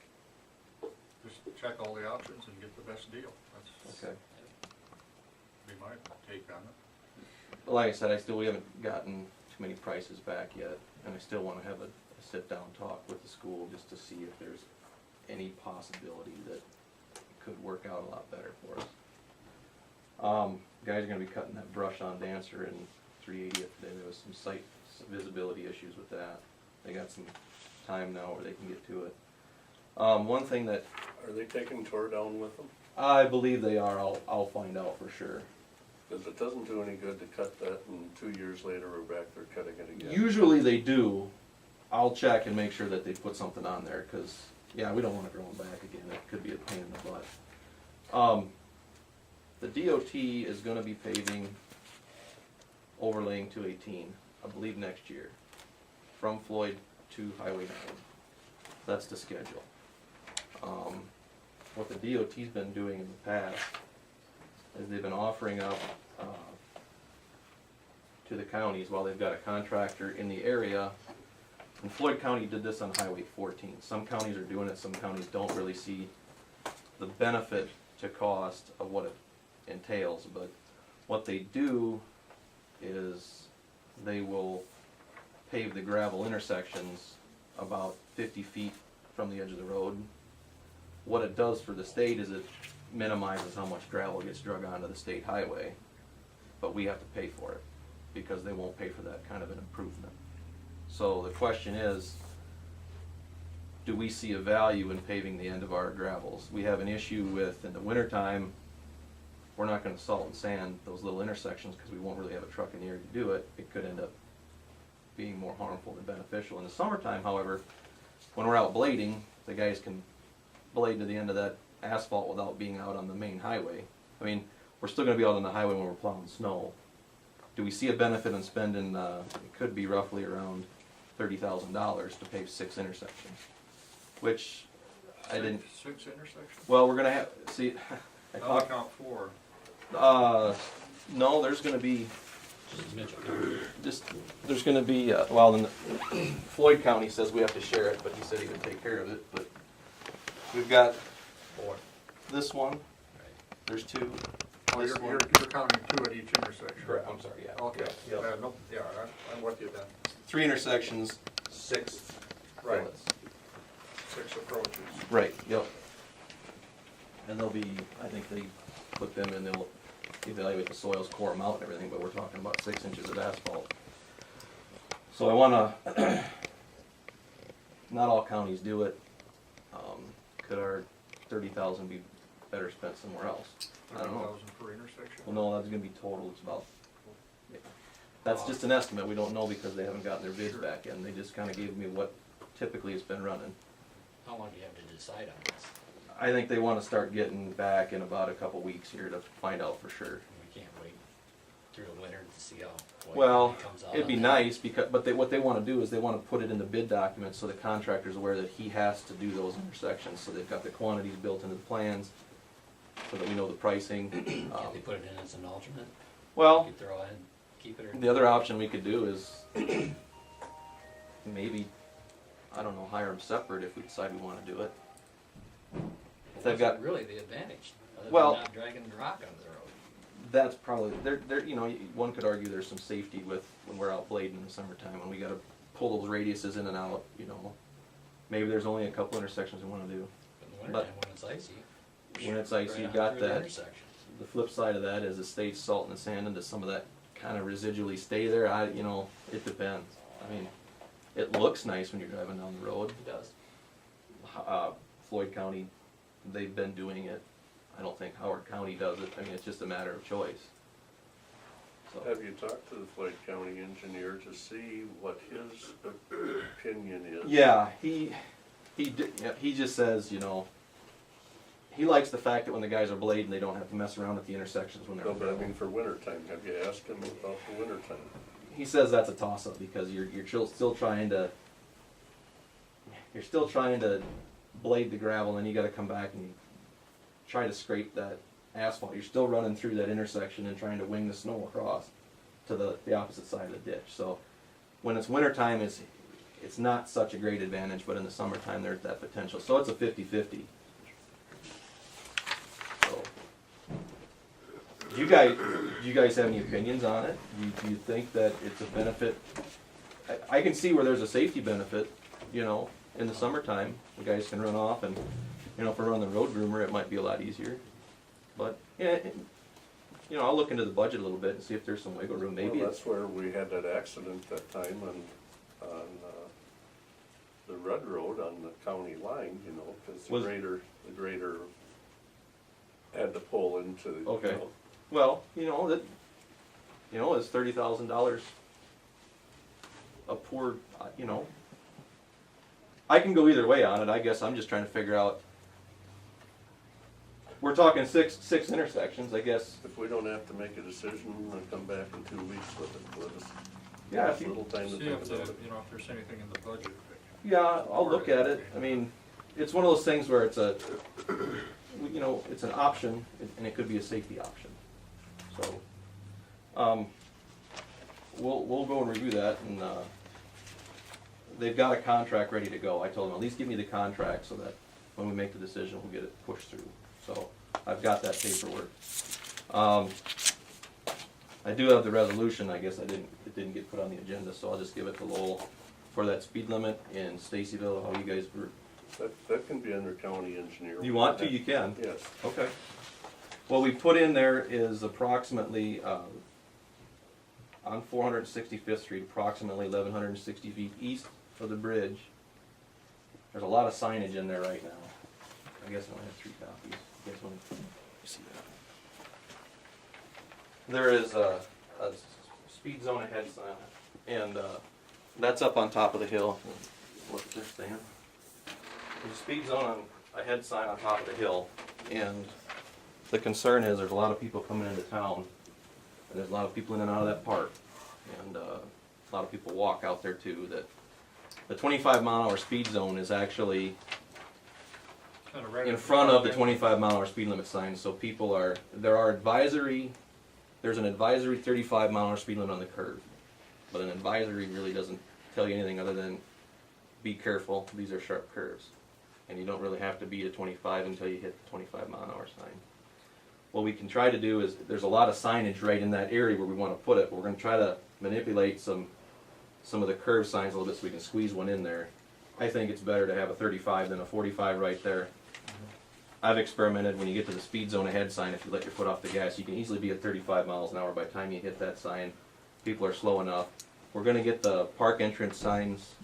Just check all the options and get the best deal. That's Okay. be my take on it. Like I said, we haven't gotten too many prices back yet, and I still wanna have a sit-down talk with the school just to see if there's any possibility that it could work out a lot better for us. Guys are gonna be cutting that brush on Dancer and 380th today. There was some site visibility issues with that. They got some time now where they can get to it. One thing that Are they taking Tor down with them? I believe they are, I'll find out for sure. Because it doesn't do any good to cut that and 2 years later we're back there cutting it again. Usually they do. I'll check and make sure that they put something on there, because, yeah, we don't want it growing back again. It could be a pain in the butt. The DOT is gonna be paving, overlaying 218, I believe next year, from Floyd to Highway 9. That's the schedule. What the DOT's been doing in the past is they've been offering up to the counties while they've got a contractor in the area. And Floyd County did this on Highway 14. Some counties are doing it, some counties don't really see the benefit to cost of what it entails. But what they do is they will pave the gravel intersections about 50 feet from the edge of the road. What it does for the state is it minimizes how much gravel gets drug onto the state highway, but we have to pay for it because they won't pay for that kind of an improvement. So the question is, do we see a value in paving the end of our gravels? We have an issue with, in the wintertime, we're not gonna salt and sand those little intersections because we won't really have a truck in the area to do it. It could end up being more harmful than beneficial. In the summertime, however, when we're out blading, the guys can blade to the end of that asphalt without being out on the main highway. I mean, we're still gonna be out on the highway when we're plowing snow. Do we see a benefit in spending, it could be roughly around $30,000 to pave 6 intersections? Which I didn't, Six intersections? well, we're gonna have, see, I I'll talked, count 4. no, there's gonna be, Just Mitchell. there's gonna be, well, then Floyd County says we have to share it, but he said he would take care of it, but we've got 4. this one, Right. there's 2. Oh, this you're one. counting 2 at each intersection? Correct, I'm sorry, yeah. Okay, Yep. no, yeah, I'm with you then. 3 intersections, 6 Right. billets. 6 approaches. Right, yep. And they'll be, I think they put them in, they'll evaluate the soils, core them out and everything, but we're talking about 6 inches of asphalt. So I wanna, not all counties do it. Could our 30,000 be better spent somewhere else? I don't know. 30,000 per intersection? Well, no, that's gonna be total, it's about, yeah. That's just an estimate, we don't know because they haven't gotten their bids Sure. back in, they just kinda gave me what typically has been running. How long do you have to decide on this? I think they wanna start getting back in about a couple weeks here to find out for sure. We can't wait through the winter to see how Well, it comes out. it'd be on that. nice because, but what they wanna do is they wanna put it in the bid document so the contractor's aware that he has to do those intersections, so they've got the quantities built into the plans, so that we know the pricing. Can't they put it in as an alternate? Well, You could throw in, keep it or? the other option we could do is maybe, I don't know, hire them separate if we decide we wanna do it. If they've got, Really the advantage, other than Well- not dragging the rock onto the road. that's probably, there, you know, one could argue there's some safety with, when we're out blading in the summertime, when we gotta pull those radiuses in and out, you know. Maybe there's only a couple intersections we wanna do. But in the wintertime, when it's icy. When it's icy, right you on got through the that. intersection. The flip side of that is the state's salting and sanding, does some of that kind of residually stay there? You know, it depends. I mean, it looks nice when you're driving down the road. It does. Floyd County, they've been doing it. I don't think Howard County does it. I mean, it's just a matter of choice. So, Have you talked to the Floyd County engineer to see what his opinion is? yeah, he just says, you know, he likes the fact that when the guys are blading, they don't have to mess around at the intersections when they're. No, but I mean for winter time, have you asked him about the winter time? He says that's a toss-up because you're still trying to blade the gravel, and then you got to come back and try to scrape that asphalt. You're still running through that intersection and trying to wing the snow across to the opposite side of the ditch. So when it's wintertime, it's not such a great advantage, but in the summertime, there's that potential. So it's a 50-50. So, do you guys have any opinions on it? Do you think that it's a benefit? I can see where there's a safety benefit, you know, in the summertime. The guys can run off and, you know, if we're on the road groomer, it might be a lot easier. But, yeah, you know, I'll look into the budget a little bit and see if there's some wiggle room. Maybe Well, it's, that's where we had that accident that time on the Red Road on the county line, you know, because Was- the grader had to pull into, you Okay. know. well, it's $30,000 a poor, you know. I can go either way on it. I guess I'm just trying to figure out. We're talking six intersections, I guess. If we don't have to make a decision and come back in 2 weeks with it, let us Yeah, have if a you, little time to See think if about it. you know, if there's anything in the budget. yeah, I'll look at it. I mean, it's one of those things where it's you know, it's an option, and it could be a safety option. So, we'll go and review that, and they've got a contract ready to go. I told them, at least give me the contract so that when we make the decision, we'll get it pushed through. So, I've got that paperwork. I do have the resolution. I guess it didn't get put on the agenda, so I'll just give it to Lowell for that speed limit in Stacyville. How you guys were? That can be under county engineer. You want to? You can. Yes. Okay. What we put in there is approximately, on 465th Street, approximately 1,160 feet east of the bridge. There's a lot of signage in there right now. I guess I only have 3 copies. You guys want to see that? There is a speed zone ahead sign, and that's up on top of the hill. Look at this stand. There's a speed zone ahead sign on top of the hill, and the concern is there's a lot of people coming into town, and there's a lot of people in and out of that park, and a lot of people walk out there too. That the 25-mile-an-hour speed zone is actually Kind of right in front of the 25-mile-an-hour speed limit sign, so people are, there's an advisory 35-mile-an-hour speed limit on the curve, but an advisory really doesn't tell you anything other than be careful, these are sharp curves. And you don't really have to beat a 25 until you hit the 25-mile-an-hour sign. What we can try to do is, there's a lot of signage right in that area where we want to put it, but we're going to try to manipulate some of the curve signs a little bit so we can squeeze one in there. I think it's better to have a 35 than a 45 right there. I've experimented, when you get to the speed zone ahead sign, if you let your foot off the gas, you can easily be at 35 miles an hour by the time you hit that sign. People are slow enough. We're going to get the park entrance signs.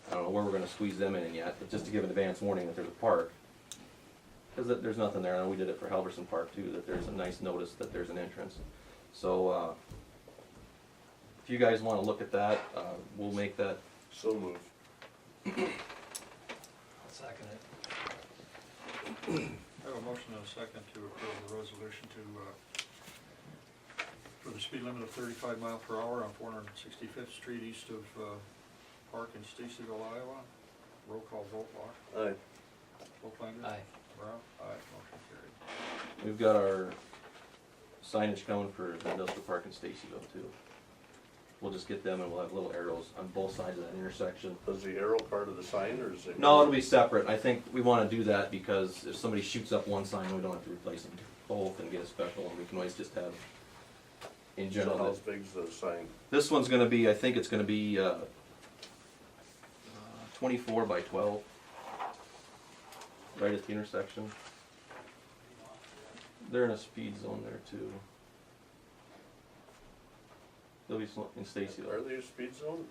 I don't know where we're going to squeeze them in yet, but just to give an advance warning that there's a park. Because there's nothing there. I know we did it for Halverson Park too, that there's a nice notice that there's an entrance. So if you guys want to look at that, we'll make that. So move. I'll second it. I have a motion and a second to approve the resolution for the speed limit of 35 miles per hour on 465th Street east of Park in Stacyville, Iowa. Roll call vote, Walk. Aye. Volklander? Aye. Brown? Aye, motion carried. We've got our signage coming for the industrial park in Stacyville too. We'll just get them and we'll have little arrows on both sides of that intersection. Is the arrow part of the sign, or is it? No, it'll be separate. I think we want to do that because if somebody shoots up one sign, we don't have to replace them both and get a special one. We can always just have, in So general, how that- big's the sign? this one's gonna be, I think it's gonna be 24 by 12. Right at the intersection. They're in a speed zone there too. They'll be in Stacy Are though. they a speed zone?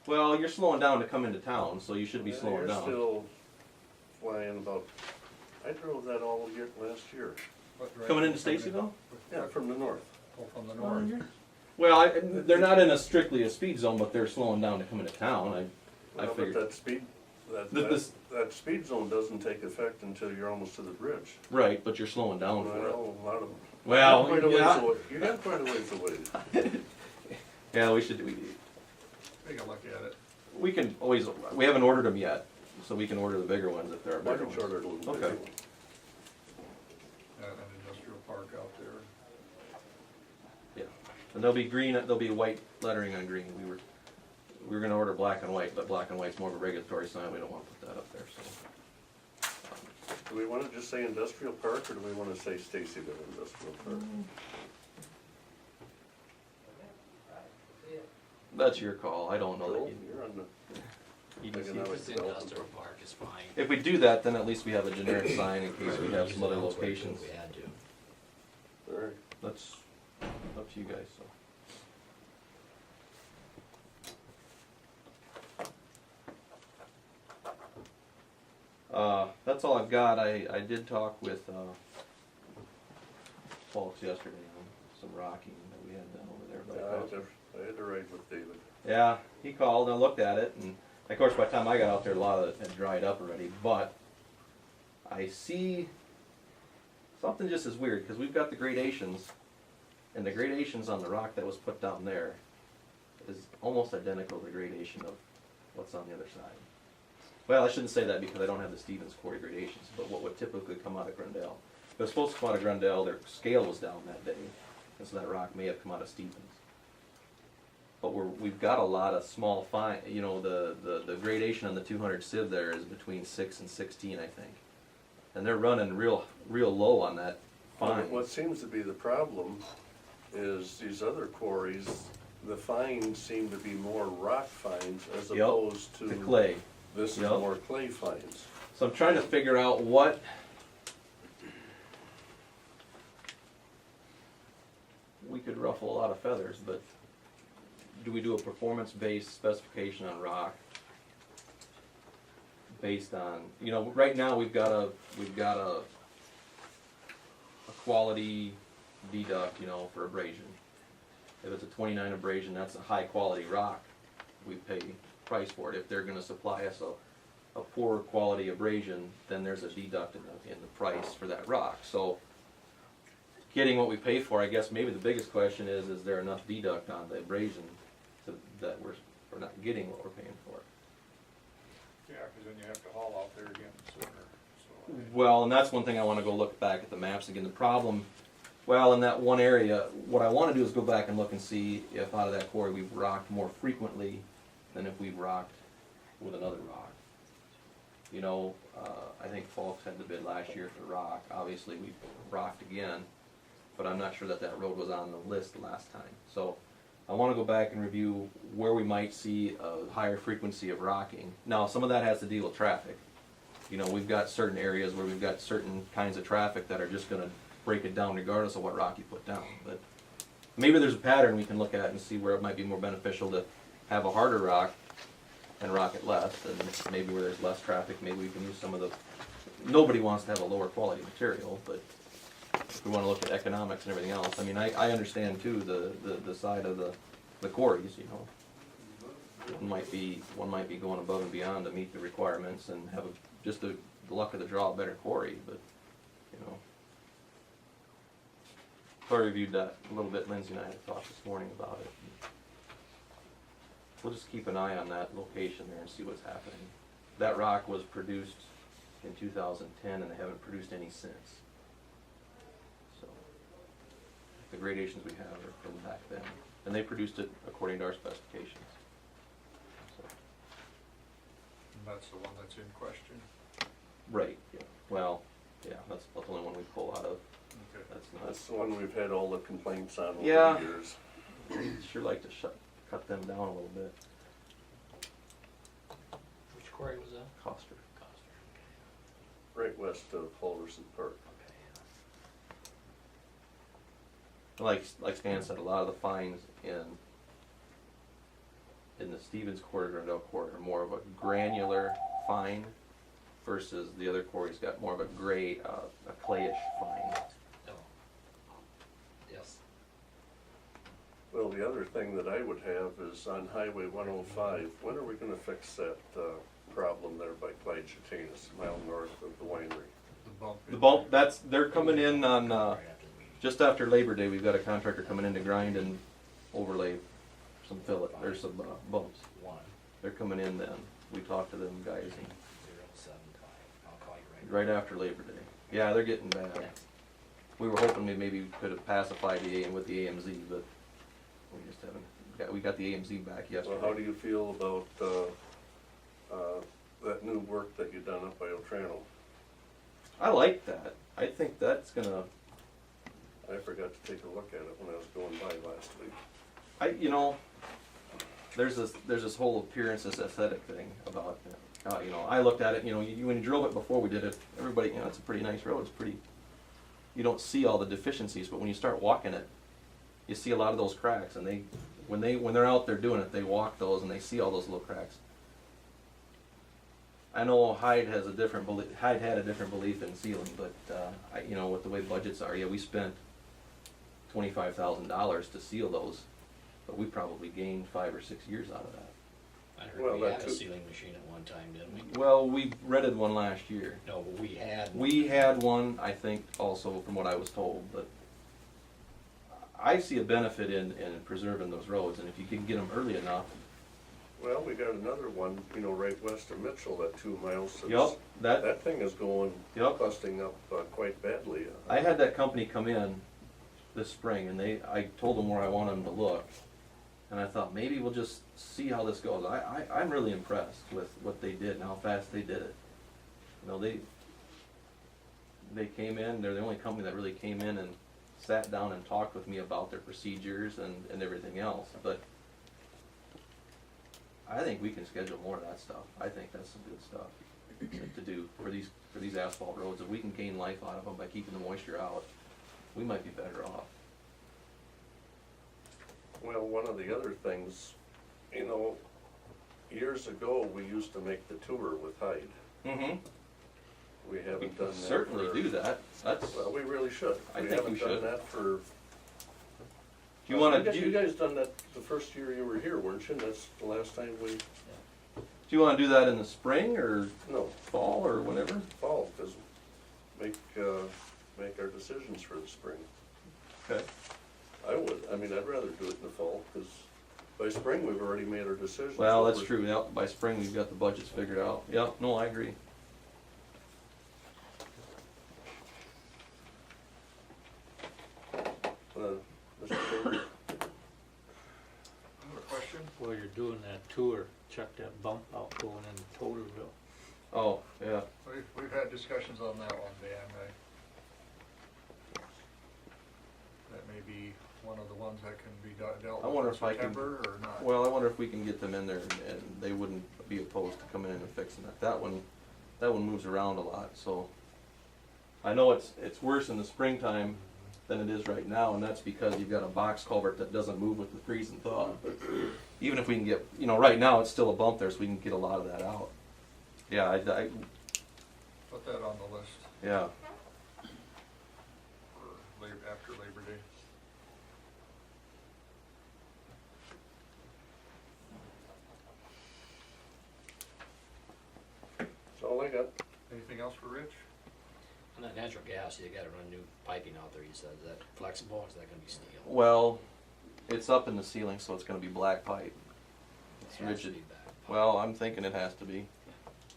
Well, you're slowing down to come into town, so you should be slowing You're down. still flying about, I drove that all year, last year. What direction? Coming into Stacyville? Yeah, from the north. Oh, from the north. Well, they're not in a strictly a speed zone, but they're slowing down to come into town. I Well, but figured. that speed, that speed zone doesn't take effect until you're almost to the bridge. Right, but you're slowing down for it. Well, a lot of them. Well, Quite a ways yeah. away. You got quite a ways away. Yeah, we should. Take a look at it. We can always. We haven't ordered them yet, so we can order the bigger ones if there are I bigger can ones. shorter a little Okay. bit. An industrial park out there. Yeah, and they'll be green. There'll be white lettering on green. we were gonna order black and white, but black and white's more of a regulatory sign, we don't wanna put that up there, so. Do we wanna just say industrial park, or do we wanna say Stacyville Industrial Park? That's your call, I don't know Joel, that you're on the you can see. economic This development. industrial park is fine. If we do that, then at least we have a generic sign in case we have some other locations. We had to. All right. That's up to you guys, so. That's all I've got. I did talk with, folks yesterday on some rocking that we had done over there. But I had to ride with David. yeah, he called and I looked at it, and of course by the time I got out there, a lot of it had dried up already, but I see something just as weird, because we've got the gradations, and the gradations on the rock that was put down there is almost identical to the gradation of what's on the other side. Well, I shouldn't say that because I don't have the Stevens quarry gradations, but what would typically come out of Grundell. If it was supposed to come out of Grundell, their scale was down that day, and so that rock may have come out of Stevens. But we've got a lot of small fine, you know, the gradation on the 200 sieve there is between 6 and 16, I think. And they're running real low on that fine. What seems to be the problem is these other quarries, the fines seem to be more rock fines as Yep, opposed to. the clay. This is Yep. more clay fines. So I'm trying to figure out what we could ruffle a lot of feathers, but do we do a performance-based specification on rock based on, you know, right now we've got a quality deduct, you know, for abrasion. If it's a 29 abrasion, that's a high quality rock. We pay price for it. If they're gonna supply us a poor quality abrasion, then there's a deduct in the price for that rock. So getting what we pay for, I guess maybe the biggest question is there enough deduct on the abrasion that we're not getting what we're paying for? Yeah, because then you have to haul out there again sooner, so. Well, and that's one thing I want to go look back at the maps again. The problem, well, in that one area, what I want to do is go back and look and see if out of that quarry we've rocked more frequently than if we've rocked with another rock. You know, I think Falks had the bid last year for rock. Obviously, we rocked again, but I'm not sure that road was on the list last time. So I want to go back and review where we might see a higher frequency of rocking. Now, some of that has to deal with traffic. You know, we've got certain areas where we've got certain kinds of traffic that are just going to break it down regardless of what rock you put down. But maybe there's a pattern we can look at and see where it might be more beneficial to have a harder rock and rock it less, and maybe where there's less traffic, maybe we can use some of the, nobody wants to have a lower quality material, but if we want to look at economics and everything else, I mean, I understand too the side of the quarries, you know. One might be going above and beyond to meet the requirements and have just the luck of the draw, a better quarry, but, you know. So I reviewed that a little bit, Lindsay and I had talked this morning about it. We'll just keep an eye on that location there and see what's happening. That rock was produced in 2010 and they haven't produced any since. So the gradations we have are from back then. And they produced it according to our specifications. So. And that's the one that's in question. Right, yeah. Well, yeah, that's the only one we pull out of. Okay. That's the one we've had all the complaints on over Yeah. the years. I'd sure like to cut them down a little bit. Which quarry was that? Coster. Right west of Fullerson Park. Like Stan said, a lot of the fines in the Stevens quarry, Grundell quarry, are more of a granular fine versus the other quarries got more of a gray, a clayish fine. Oh. Yes. Well, the other thing that I would have is on Highway 105, when are we gonna fix that problem there by Clyde Chatanis, a mile north of the winery? The bump, they're coming in on, just after Labor Day, we've got a contractor coming in to grind and overlay some fillet, or some bumps. They're coming in then. We talked to them guys and 075. I'll call you right after Labor Day. Yeah, they're getting bad. We were hoping we maybe could have pacified the AM with the AMZ, but we just haven't at. We got the AMZ back yesterday. Well, how do you feel about, that new work that you done up by Otrano? I like that. I think that's gonna, I forgot to take a look at it when I was going by last week. you know, there's this whole appearance, this aesthetic thing about, you know, I looked at it, you know, when you drove it before we did it, everybody, you know, it's a pretty nice road, it's pretty, you don't see all the deficiencies, but when you start walking it, you see a lot of those cracks, and when they're out there doing it, they walk those and they see all those little cracks. I know Hyde had a different belief in sealing, but, you know, with the way budgets are, yeah, we spent $25,000 to seal those, but we probably gained 5 or 6 years out of that. I heard Well, we that had a too. sealing machine at one time, didn't we? Well, we rented one last year. No, but we had. We had one, I think, also from what I was told, but I see a benefit in preserving those roads, and if you can get them early enough. Well, we got another one, you know, right west of Mitchell, that 2 miles. Yup, That thing is going, Yup. busting up quite badly. I had that company come in this spring, and I told them where I wanted them to look, and I thought maybe we'll just see how this goes. I'm really impressed with what they did and how fast they did it. You know, they came in. They're the only company that really came in and sat down and talked with me about their procedures and everything else. But I think we can schedule more of that stuff. I think that's some good stuff to do for these asphalt roads. If we can gain life out of them by keeping the moisture out, we might be better off. Well, one of the other things, you know, years ago, we used to make the tour with Hyde. Mm-hmm. We We haven't can done that. certainly do that. That's. Well, we really should. I We think haven't we done should. that for. Do you want You to? guys done that the first year you were here, weren't you? That's the last time we. Do you want to do that in the spring or No, fall or whatever? fall, because make our decisions for the spring. Okay. I would. I mean, I'd rather do it in the fall, because by spring, we've already made our decisions. Well, that's Over- true. Yep. By spring, we've got the budgets figured out. Yep. No, I agree. Mr. Chairman, Question? While you're doing that tour, check that bump out going into Totterville. Oh, yeah. We've had discussions on that one, Dan. That may be one of the ones that can be dealt I with wonder in if I can. September or not. Well, I wonder if we can get them in there and they wouldn't be opposed to coming in and fixing it. That one moves around a lot, so. I know it's worse in the springtime than it is right now, and that's because you've got a box culvert that doesn't move with the freeze and thaw. But even if we can get, you know, right now it's still a bump there, so we can get a lot of that out. Yeah, I Put that on the list yeah. for after Labor Day. that's all I got. Anything else for Rich? On that natural gas, you gotta run new piping out there, you said. Is that flexible or is that gonna be steel? Well, it's up in the ceiling, so it's gonna be black pipe. It's It has to rigid. be back. Well, I'm thinking it has to be.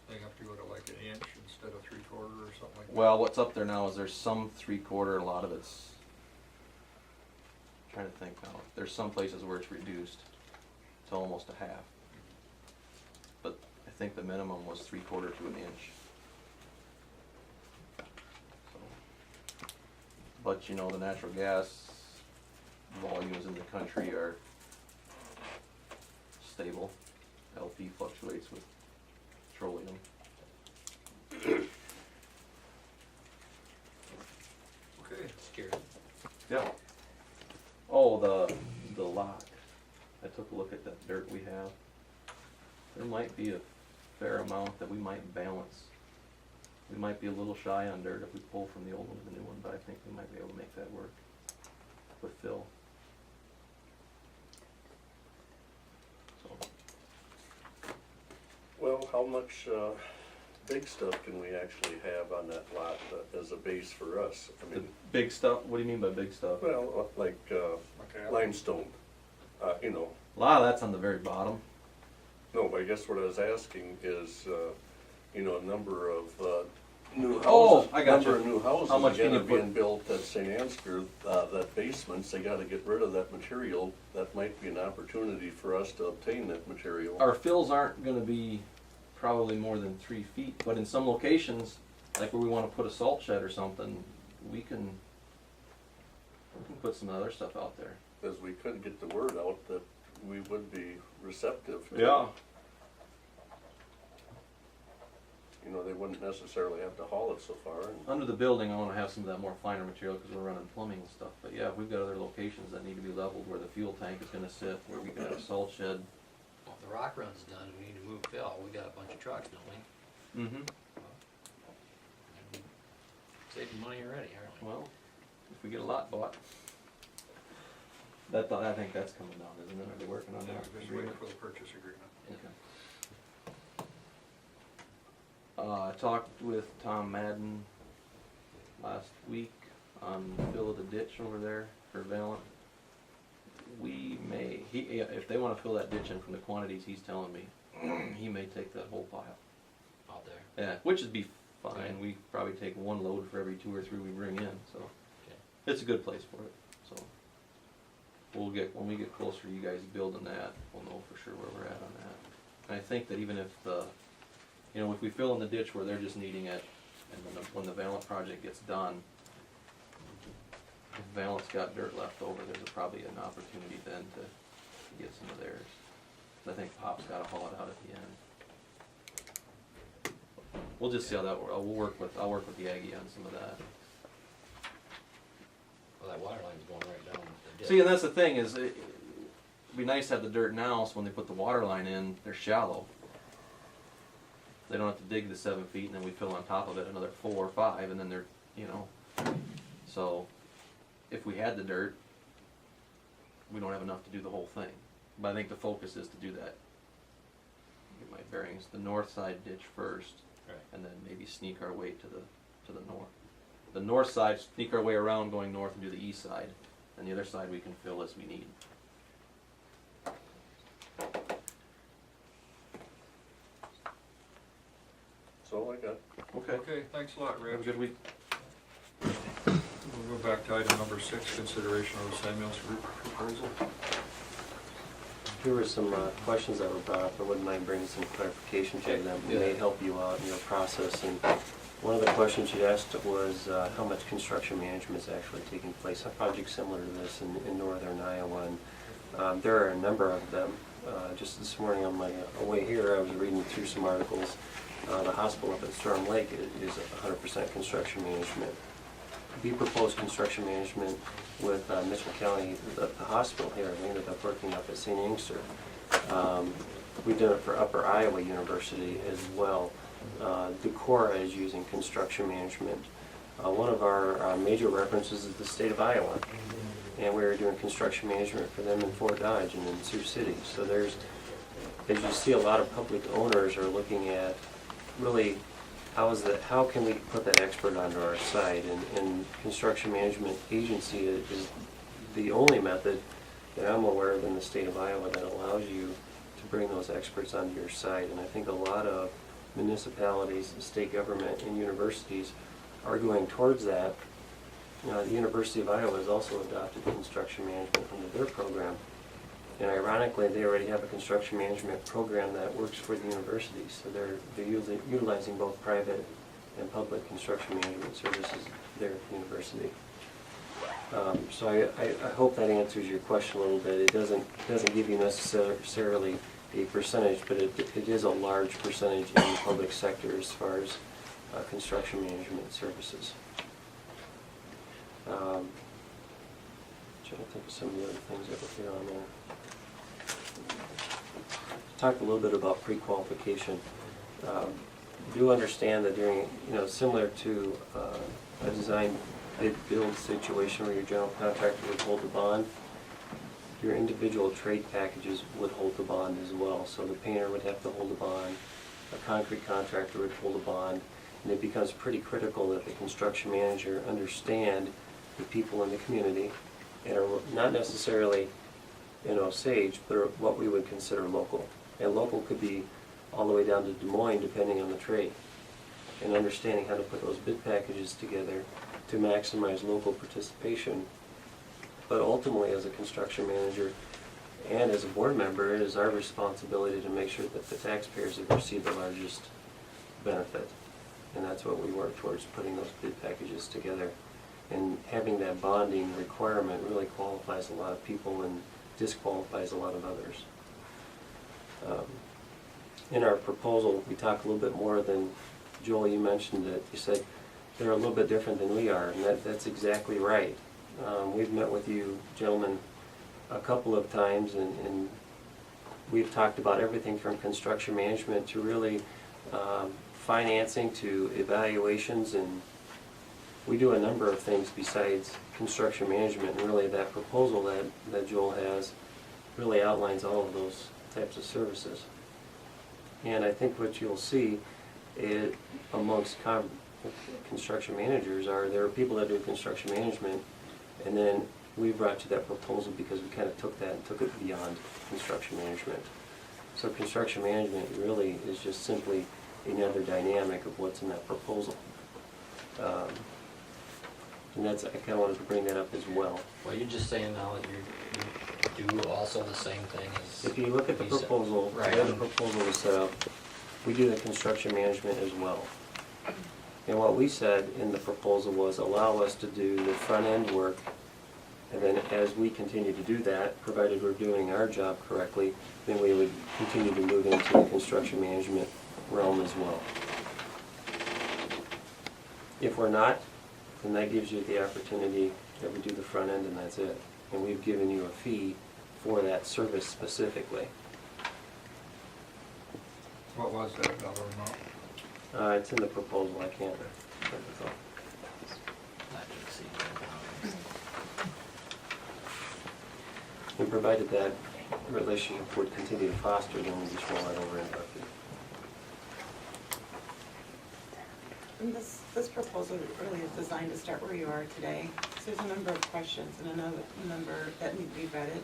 They have to go to like an inch instead of 3/4 or something like that. Well, what's up there now is there's some 3/4, a lot of it's, trying to think now. There's some places where it's reduced to almost a half. But I think the minimum was 3/4 to an inch. So, but you know, the natural gas volumes in the country are stable. LP fluctuates with petroleum. Okay. Secure. Yeah. Oh, the lot. I took a look at that dirt we have. There might be a fair amount that we might balance. We might be a little shy on dirt if we pull from the old one to the new one, but I think we might be able to make that work with fill. So, Well, how much big stuff can we actually have on that lot as a base for us? I the mean, big stuff, what do you mean by big stuff? well, like Okay. limestone, you know. A lot of that's on the very bottom. No, but I guess what I was asking is, you know, a number of new Oh, houses, I got number you. of new houses How much again can are you put- being built at St. Ansgar, that basements, they gotta get rid of that material. That might be an opportunity for us to obtain that material. Our fills aren't gonna be probably more than 3 feet, but in some locations, like where we wanna put a salt shed or something, we can put some other stuff out there. Because we could get the word out that we would be receptive to. Yeah. You know, they wouldn't necessarily have to haul it so far. And Under the building, I wanna have some of that more finer material, cause we're running plumbing and stuff, but yeah, we've got other locations that need to be leveled, where the fuel tank is gonna sit, where we got a salt shed. Well, if the rock run's done, we need to move fill, we got a bunch of trucks, don't we? Mm-hmm. Saving money already, aren't we? Well, if we get a lot bought. I think that's coming down, isn't it? Are they working on Yeah, that? just waiting for the purchase agreement. Okay. I talked with Tom Madden last week on the fill of the ditch over there for Valent. We may, if they wanna fill that ditch in from the quantities he's telling me, he may take that whole pile. Out there. Yeah, which would be fine. We probably take one load for every 2 or 3 we bring in, so Okay. it's a good place for it, so. When we get closer to you guys building that, we'll know for sure where we're at on that. And I think that even if if we fill in the ditch where they're just needing it, and when the Valent project gets done, if Valent's got dirt left over, there's probably an opportunity then to get some of theirs. I think Pop's gotta haul it out at the end. We'll just see how that works. I'll work with the Aggie on some of that. Well, that water line's going right down the ditch. See, and that's the thing is, it'd be nice to have the dirt now, so when they put the water line in, they're shallow. They don't have to dig the 7 feet, and then we fill on top of it another 4 or 5, and then they're, so if we had the dirt, we don't have enough to do the whole thing. But I think the focus is to do that. Get my bearings, the north side ditch first, Right. and then maybe sneak our way to the north. The north side, sneak our way around going north and do the east side, and the other side we can fill as we need. that's all I got. Okay. Okay, thanks a lot, Rich. Have a good week. We'll go back to item number 6, consideration of the Samuels Group proposal. Here were some questions that were brought up. I wouldn't mind bringing some clarification to that may help you out in your process. And one of the questions you asked was how much construction management is actually taking place. A project similar to this in northern Iowa. And there are a number of them. Just this morning on my way here, I was reading through some articles. The hospital up at Storm Lake is 100% construction management. We proposed construction management with Mitchell County, the hospital here. We ended up working up at St. Ansgar. We've done it for Upper Iowa University as well. Decorah is using construction management. One of our major references is the state of Iowa. And we were doing construction management for them in Fort Dodge and in Sioux City. So there's, as you see, a lot of public owners are looking at really how can we put that expert onto our site? And construction management agency is the only method that I'm aware of in the state of Iowa that allows you to bring those experts onto your site. And I think a lot of municipalities, state government, and universities are going towards that. The University of Iowa has also adopted construction management into their program. And ironically, they already have a construction management program that works for the university. So they're utilizing both private and public construction management services there at the university. So I hope that answers your question a little bit. It doesn't give you necessarily a percentage, but it is a large percentage in the public sector as far as construction management services. Trying to think of some of the other things that were here on there. Talk a little bit about pre-qualification. Do understand that during, similar to a design bid-build situation where your general contractor would hold the bond, your individual trade packages would hold the bond as well. So the painter would have to hold the bond, a concrete contractor would hold a bond, and it becomes pretty critical that the construction manager understand the people in the community and are not necessarily in Osage, but are what we would consider local. And local could be all the way down to Des Moines, depending on the trade. and understanding how to put those bid packages together to maximize local participation. But ultimately, as a construction manager and as a board member, it is our responsibility to make sure that the taxpayers have received the largest benefit. And that's what we work towards, putting those bid packages together. And having that bonding requirement really qualifies a lot of people and disqualifies a lot of others. In our proposal, we talk a little bit more than, Joel, you mentioned that you said they're a little bit different than we are, and that's exactly right. We've met with you gentlemen a couple of times, and we've talked about everything from construction management to really financing to evaluations, and we do a number of things besides construction management, and really that proposal that Joel has really outlines all of those types of services. And I think what you'll see amongst construction managers there are people that do construction management, and then we brought you that proposal because we kind of took that and took it beyond construction management. So construction management really is just simply another dynamic of what's in that proposal. And I kind of wanted to bring that up as well. Well, you're just saying now that you do also the same thing as... If you look at the you said. proposal, the way Right. the proposal was set up, we do the construction management as well. And what we said in the proposal was allow us to do the front-end work, and then as we continue to do that, provided we're doing our job correctly, then we would continue to move into the construction management realm as well. If we're not, then that gives you the opportunity that we do the front end and that's it. And we've given you a fee for that service specifically. What was that dollar amount? It's in the proposal, I can't. Not to exceed $10,000. And provided that relationship would continue to foster, then we just roll that over into our fee. And this proposal really is designed to start where you are today. So there's a number of questions and a number that need to be vetted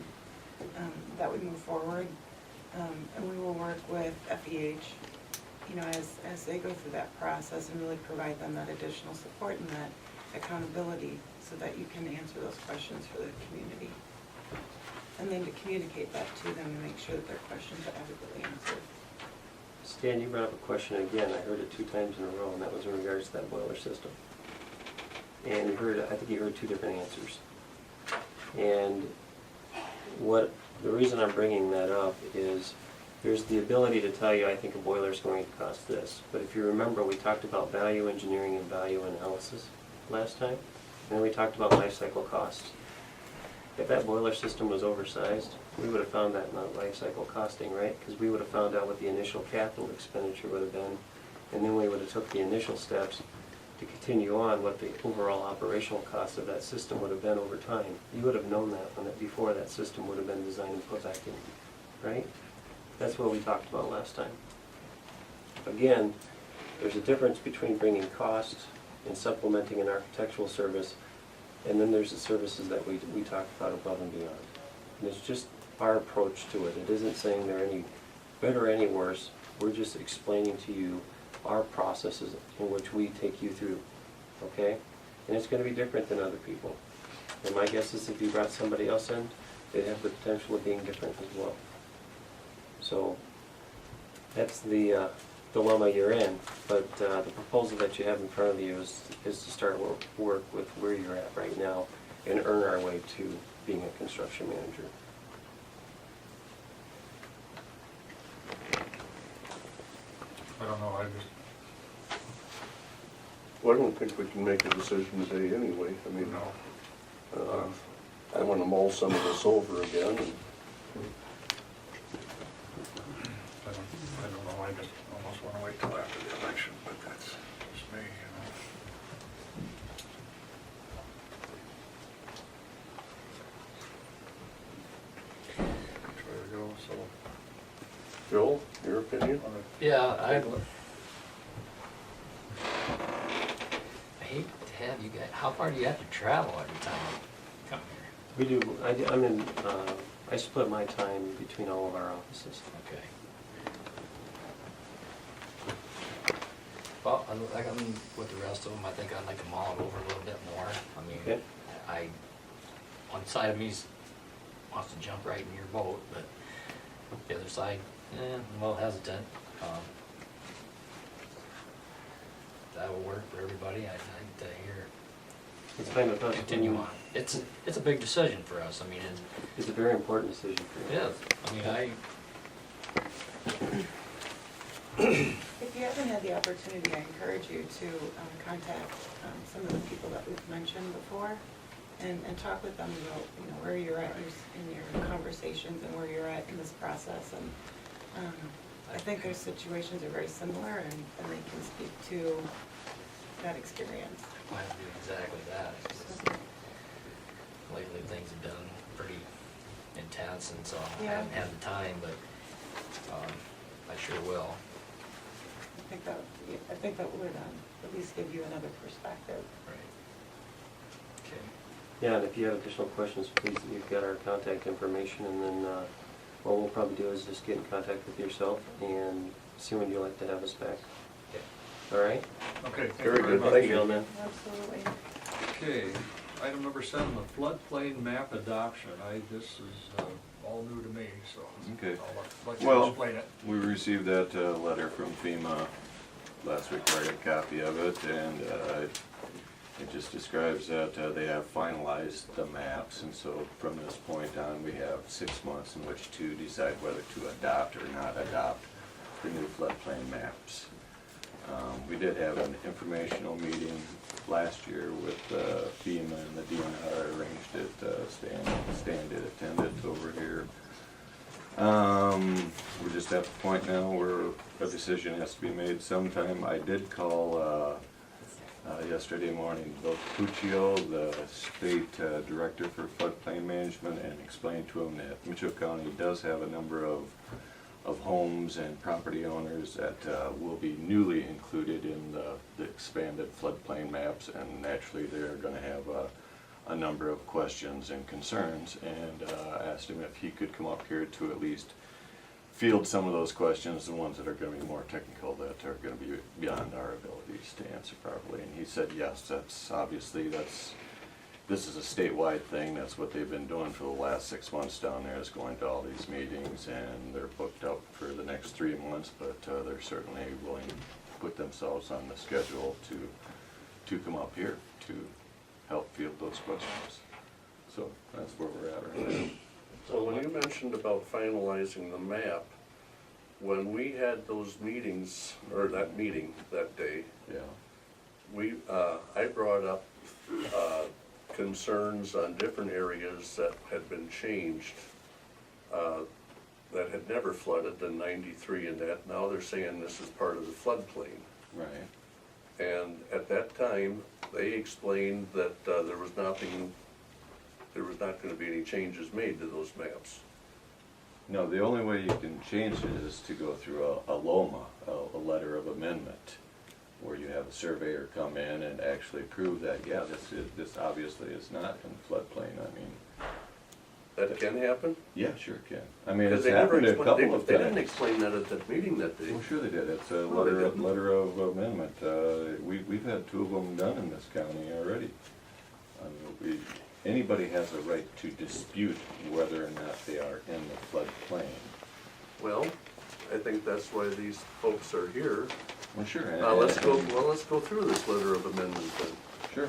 that would move forward. And we will work with FEH, as they go through that process and really provide them that additional support and that accountability so that you can answer those questions for the community. And then to communicate that to them and make sure that their questions are adequately answered. Stan, you brought up a question again. I heard it 2 times in a row, and that was in regards to that boiler system. And I think you heard 2 different answers. And the reason I'm bringing that up is there's the ability to tell you, I think a boiler is going to cost this. But if you remember, we talked about value engineering and value analysis last time. And then we talked about life cycle costs. If that boiler system was oversized, we would have found that not life cycle costing, right? Because we would have found out what the initial capital expenditure would have been, and then we would have took the initial steps to continue on what the overall operational cost of that system would have been over time. You would have known that before that system would have been designed and put back in, right? That's what we talked about last time. Again, there's a difference between bringing costs and supplementing an architectural service, and then there's the services that we talked about above and beyond. And it's just our approach to it. It isn't saying they're any better or any worse. We're just explaining to you our processes in which we take you through, okay? And it's going to be different than other people. And my guess is if you brought somebody else in, they'd have the potential of being different as well. So that's the dilemma you're in, but the proposal that you have in front of you is to start work with where you're at right now and earn our way to being a construction manager. I don't know, Well, I don't think we can make a decision today anyway. I mean, no. I want to mull some of this over again. And I don't know, I just almost want to wait till after the election, but that's just me, Which way to go, so. Joel, your opinion? Yeah, I hate to have you guys, how far do you have to travel every time you come here? We do, I split my time between all of our offices. Okay. Well, I'm with the rest of them, I think I'd like to mull it over a little bit more. I mean, Okay. one side of me wants to jump right in your boat, but the other side, I'm a little hesitant. That will work for everybody, I'd like to hear, It's fine with us. continue on. It's a big decision for us, I mean, It's a very important decision for it is. I mean, If you haven't had the opportunity, I encourage you to contact some of the people that we've mentioned before and talk with them about, where you're at in your conversations and where you're at in this process. And I think their situations are very similar and they can speak to that experience. I plan to do exactly that. It's just lately, things have been pretty intense, and so I Yeah. haven't had the time, but I sure will. I think that would at least give you another perspective. Right. Okay. Yeah, and if you have additional questions, please, you've got our contact information, and then what we'll probably do is just get in contact with yourself and see when you'd like to have us back. Okay. All right? Okay, thank Very you very good, much. thank you. Gentlemen. Absolutely. Okay, item number 7, the floodplain map adoption. This is all new to me, so Okay. I'll let you Well, explain it. we received that letter from FEMA last week, I got a copy of it, and it just describes that they have finalized the maps, and so from this point on, we have 6 months in which to decide whether to adopt or not adopt the new floodplain maps. We did have an informational meeting last year with FEMA and the DNR arranged it. Stan did attend it over here. We're just at the point now where a decision has to be made sometime. I did call yesterday morning Bill Puccio, the state director for floodplain management, and explained to him that Mitchell County does have a number of homes and property owners that will be newly included in the expanded floodplain maps, and naturally they're going to have a number of questions and concerns, and asked him if he could come up here to at least field some of those questions, the ones that are going to be more technical, that are going to be beyond our abilities to answer properly. And he said yes, this is a statewide thing. That's what they've been doing for the last 6 months down there, is going to all these meetings, and they're booked up for the next 3 months, but they're certainly willing to put themselves on the schedule to come up here to help field those questions. So that's where we're at right now. So when you mentioned about finalizing the map, when we had those meetings, or that meeting that day, Yeah. I brought up concerns on different areas that had been changed, that had never flooded in '93, and that now they're saying this is part of the floodplain. Right. And at that time, they explained that there was not going to be any changes made to those maps. No, the only way you can change it is to go through a LOMA, a letter of amendment, where you have a surveyor come in and actually prove that, yeah, this obviously is not in floodplain. I mean, That can happen? yeah, sure it can. I mean, Because it's happened a couple of times. They didn't explain that at that meeting that day. Well, sure they did. It's a No, they didn't. letter of amendment. We've had 2 of them done in this county already. I mean, anybody has a right to dispute whether or not they are in the floodplain. Well, I think that's why these folks are here. Well, sure. Now, let's go through this letter of amendment then. Sure.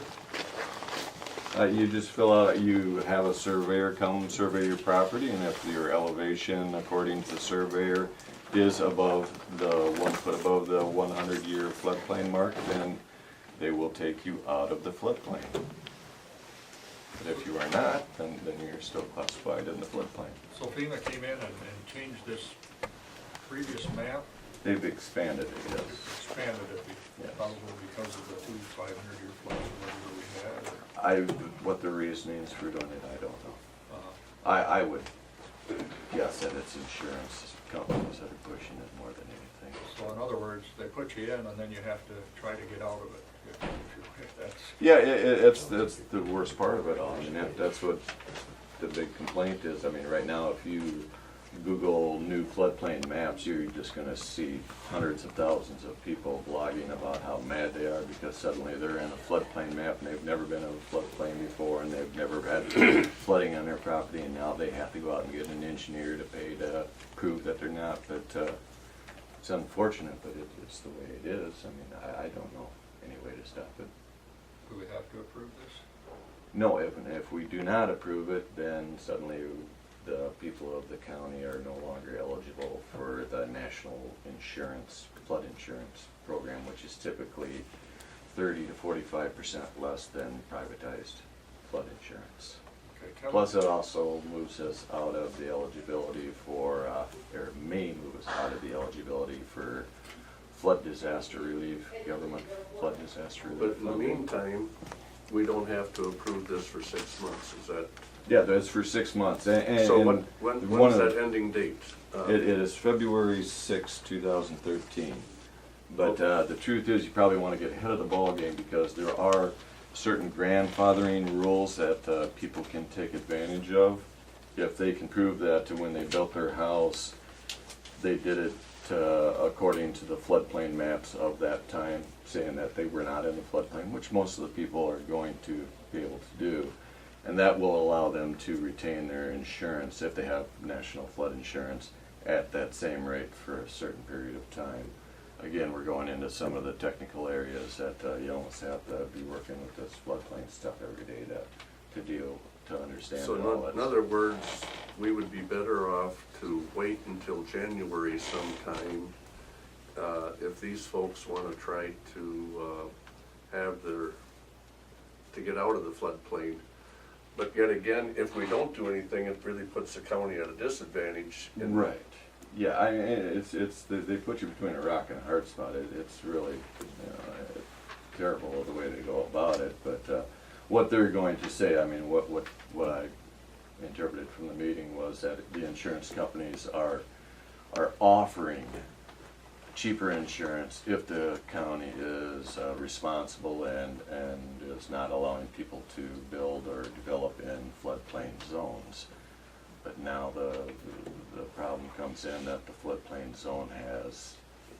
You just fill out, you have a surveyor come survey your property, and if your elevation, according to the surveyor, is above the 1 foot above the 100-year floodplain mark, then they will take you out of the floodplain. But if you are not, then you're still classified in the floodplain. So FEMA came in and changed this previous map, They've expanded it, yes. expanded it, Yes. probably because of the 2 500-year floods or whatever we had. What the reasonings for doing it, I don't know. Or, I would guess that it's insurance companies that are pushing it more than anything. So in other words, they put you in and then you have to try to get out of it. If that's, Yeah, it's the worst part of it all. I mean, that's what the big complaint is. I mean, right now, if you Google new floodplain maps, you're just gonna see hundreds of thousands of people blogging about how mad they are because suddenly they're in a floodplain map and they've never been in a floodplain before and they've never had flooding on their property and now they have to go out and get an engineer to pay to prove that they're not. But it's unfortunate, but it's the way it is. I mean, I don't know any way to stop it. Do we have to approve this? No, if we do not approve it, then suddenly the people of the county are no longer eligible for the national insurance, flood insurance program, which is typically 30 to 45% less than privatized flood insurance. Okay, Kevin? Plus, it also moves us out of the eligibility for, or may move us out of the eligibility for flood disaster relief, government flood disaster relief. But in the meantime, we don't have to approve this for 6 months, is that? Yeah, that's for 6 months. And So one when's of that ending date? It is February 6, 2013. But the truth is, you probably want to get ahead of the ball game because there are certain grandfathering rules that people can take advantage of if they can prove that when they built their house, they did it according to the floodplain maps of that time, saying that they were not in the floodplain, which most of the people are going to be able to do. And that will allow them to retain their insurance if they have national flood insurance at that same rate for a certain period of time. Again, we're going into some of the technical areas that you almost have to be working with this floodplain stuff every day to understand all So that. in other words, we would be better off to wait until January sometime if these folks want to try to to get out of the floodplain. But yet again, if we don't do anything, it really puts the county at a disadvantage. Right. Yeah, I mean, they put you between a rock and a hard spot. It's really terrible the way they go about it. But what they're going to say, I mean, what I interpreted from the meeting was that the insurance companies are offering cheaper insurance if the county is responsible and is not allowing people to build or develop in floodplain zones. But now the problem comes in that the floodplain zone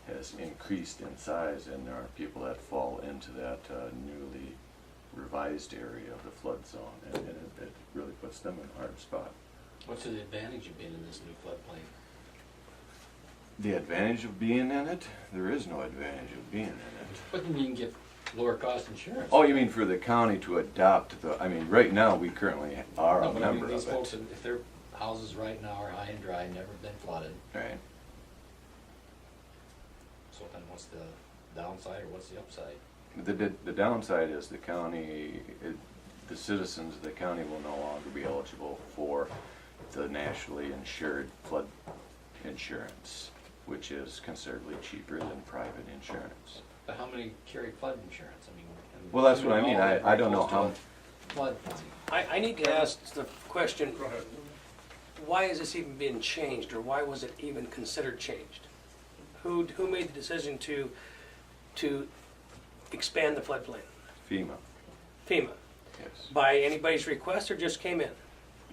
has increased in size, and there are people that fall into that newly revised area of the flood zone, and it really puts them in a hard spot. What's the advantage of being in this new floodplain? The advantage of being in it? There is no advantage of being in it. But then you can get lower cost insurance. Oh, you mean for the county to adopt I mean, right now, we currently are No, a but I mean, member these of folks, it. if their houses right now are high and dry, never been flooded, Right. so then what's the downside or what's the upside? The downside is the county, the citizens of the county will no longer be eligible for the nationally insured flood insurance, which is considerably cheaper than private insurance. But how many carry flood insurance? I mean. Well, that's what I mean. I don't know how. Flood. I need to ask the question, why is this even being changed, or why was it even considered changed? Who made the decision to expand the floodplain? FEMA, FEMA? yes. By anybody's request, or just came in?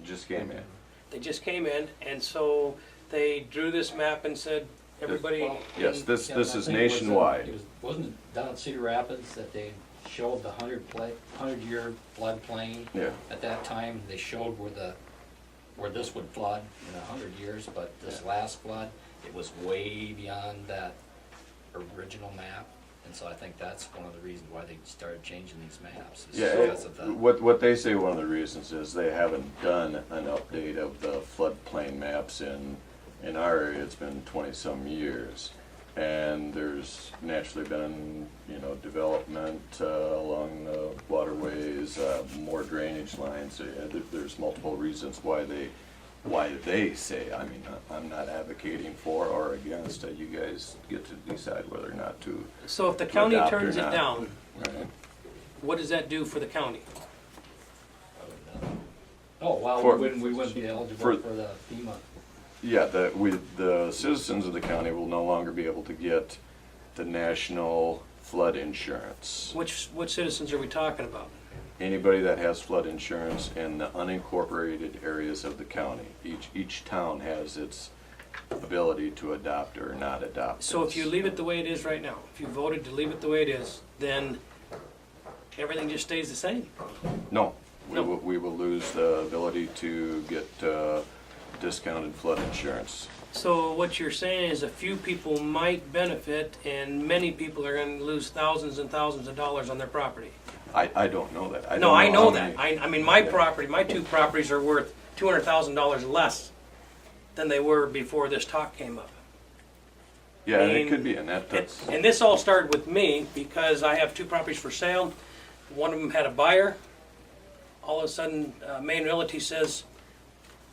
Just came in. They just came in, and so they drew this map and said, everybody. Well, Yes, this yeah, I is think it was nationwide. wasn't it down at Cedar Rapids that they showed the 100-year floodplain? Yeah. At that time, they showed where this would flood in 100 years, but this last flood, it was way beyond that original map. And so I think that's one of the reasons why they started changing these maps. Is Yeah, because of the, what they say one of the reasons is they haven't done an update of the floodplain maps in our area. It's been 20-some years, and there's naturally been development along the waterways, more drainage lines. There's multiple reasons why they say. I mean, I'm not advocating for or against. You guys get to decide whether or not to. So if the county adopt or turns it not. down, Right. what does that do for the county? oh, well, For- we wouldn't be eligible for- for the FEMA. Yeah, the citizens of the county will no longer be able to get the national flood insurance. Which citizens are we talking about? anybody that has flood insurance in the unincorporated areas of the county. Each town has its ability to adopt or not adopt. So if you leave it the way it is right now, if you voted to leave it the way it is, then everything just stays the same? No, No. we will lose the ability to get discounted flood insurance. So what you're saying is a few people might benefit and many people are gonna lose thousands and thousands of dollars on their property? I don't know that. No, I know how that. many- I mean, my property, my two properties are worth $200,000 less than they were before this talk came up. Yeah, and mean, it could be, and that's, And this all started with me because I have two properties for sale. One of them had a buyer. All of a sudden, Maine Realty says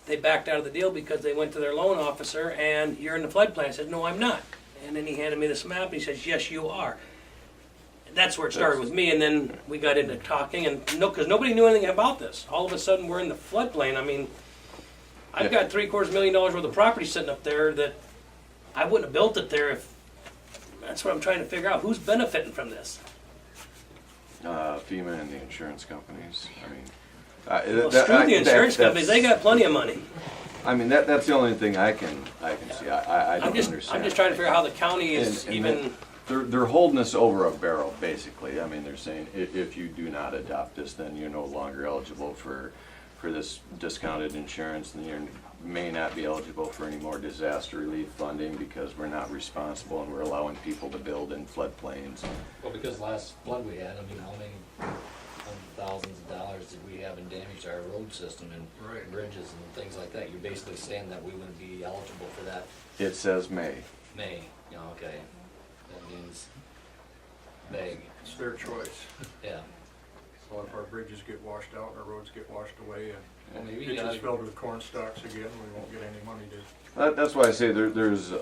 they backed out of the deal because they went to their loan officer and you're in the floodplain. I said, no, I'm not. And then he handed me this map and he says, yes, you are. That's where it started with me, and then we got into talking, and because nobody knew anything about this. All of a sudden, we're in the floodplain. I mean, I've got $750,000 worth of property sitting up there that I wouldn't have built it there if. That's what I'm trying to figure out. Who's benefiting from this? FEMA and the insurance companies. I mean, Well, screw the insurance companies. They got plenty of money. I mean, that's the only thing I can see. I don't I'm just understand. trying to figure out how the county is And even. They're holding us over a barrel, basically. I mean, they're saying if you do not adopt this, then you're no longer eligible for this discounted insurance, and you may not be eligible for any more disaster relief funding because we're not responsible and we're allowing people to build in floodplains. Well, because last flood we had, I mean, how many thousands of dollars did we have in damage to our road system and Right. bridges and things like that? You're basically saying that we wouldn't be eligible for that It says may. May, okay. That means vague, It's their choice. yeah. So if our bridges get washed out and our roads get washed away Well, and maybe you ditches gotta- filled with corn stalks again, we won't get any money to. That's why I say there's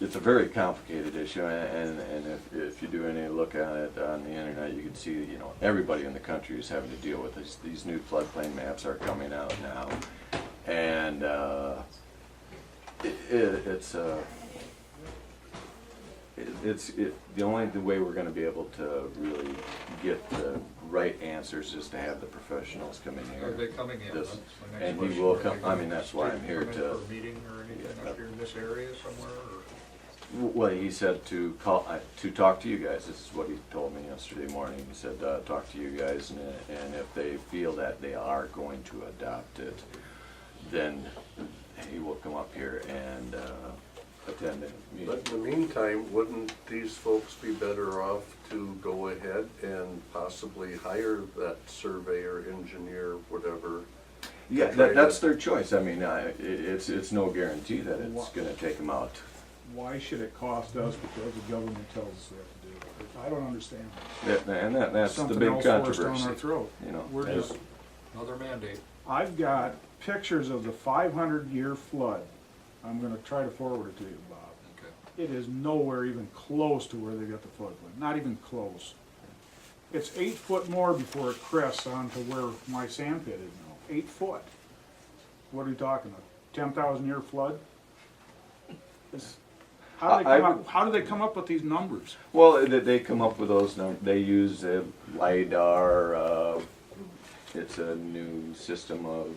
it's a very complicated issue, and if you do any look at it on the internet, you can see, you know, everybody in the country is having to deal with this. These new floodplain maps are coming out now, and the only way we're going to be able to really get the right answers is to have the professionals come in here. Are they coming in? This- That's my next and he question. will Are they come. I gonna mean, that's why I'm here come in to. For a meeting or anything Yeah. up here in this area somewhere, or? Well, he said to call, to talk to you guys. This is what he told me yesterday morning. He said, talk to you guys, and if they feel that they are going to adopt it, then he will come up here and attend the meeting. But in the meantime, wouldn't these folks be better off to go ahead and possibly hire that surveyor, engineer, whatever? Yeah, that's their choice. I mean, it's no guarantee that it's gonna take them out. Why should it cost us because the government tells us we have to do it? I don't understand. That's the Something big else forced down controversy. our throat. You know, We're as- just, Another mandate. I've got pictures of the 500-year flood. I'm gonna try to forward it to you, Bob. Okay. It is nowhere even close to where they got the floodplain, not even close. It's 8 foot more before it crests onto where my sand pit is now, 8 foot. What are you talking about, 10,000 year flood? It's- How do they come up with these numbers? Well, they come up with those numbers. They use LiDAR. It's a new system of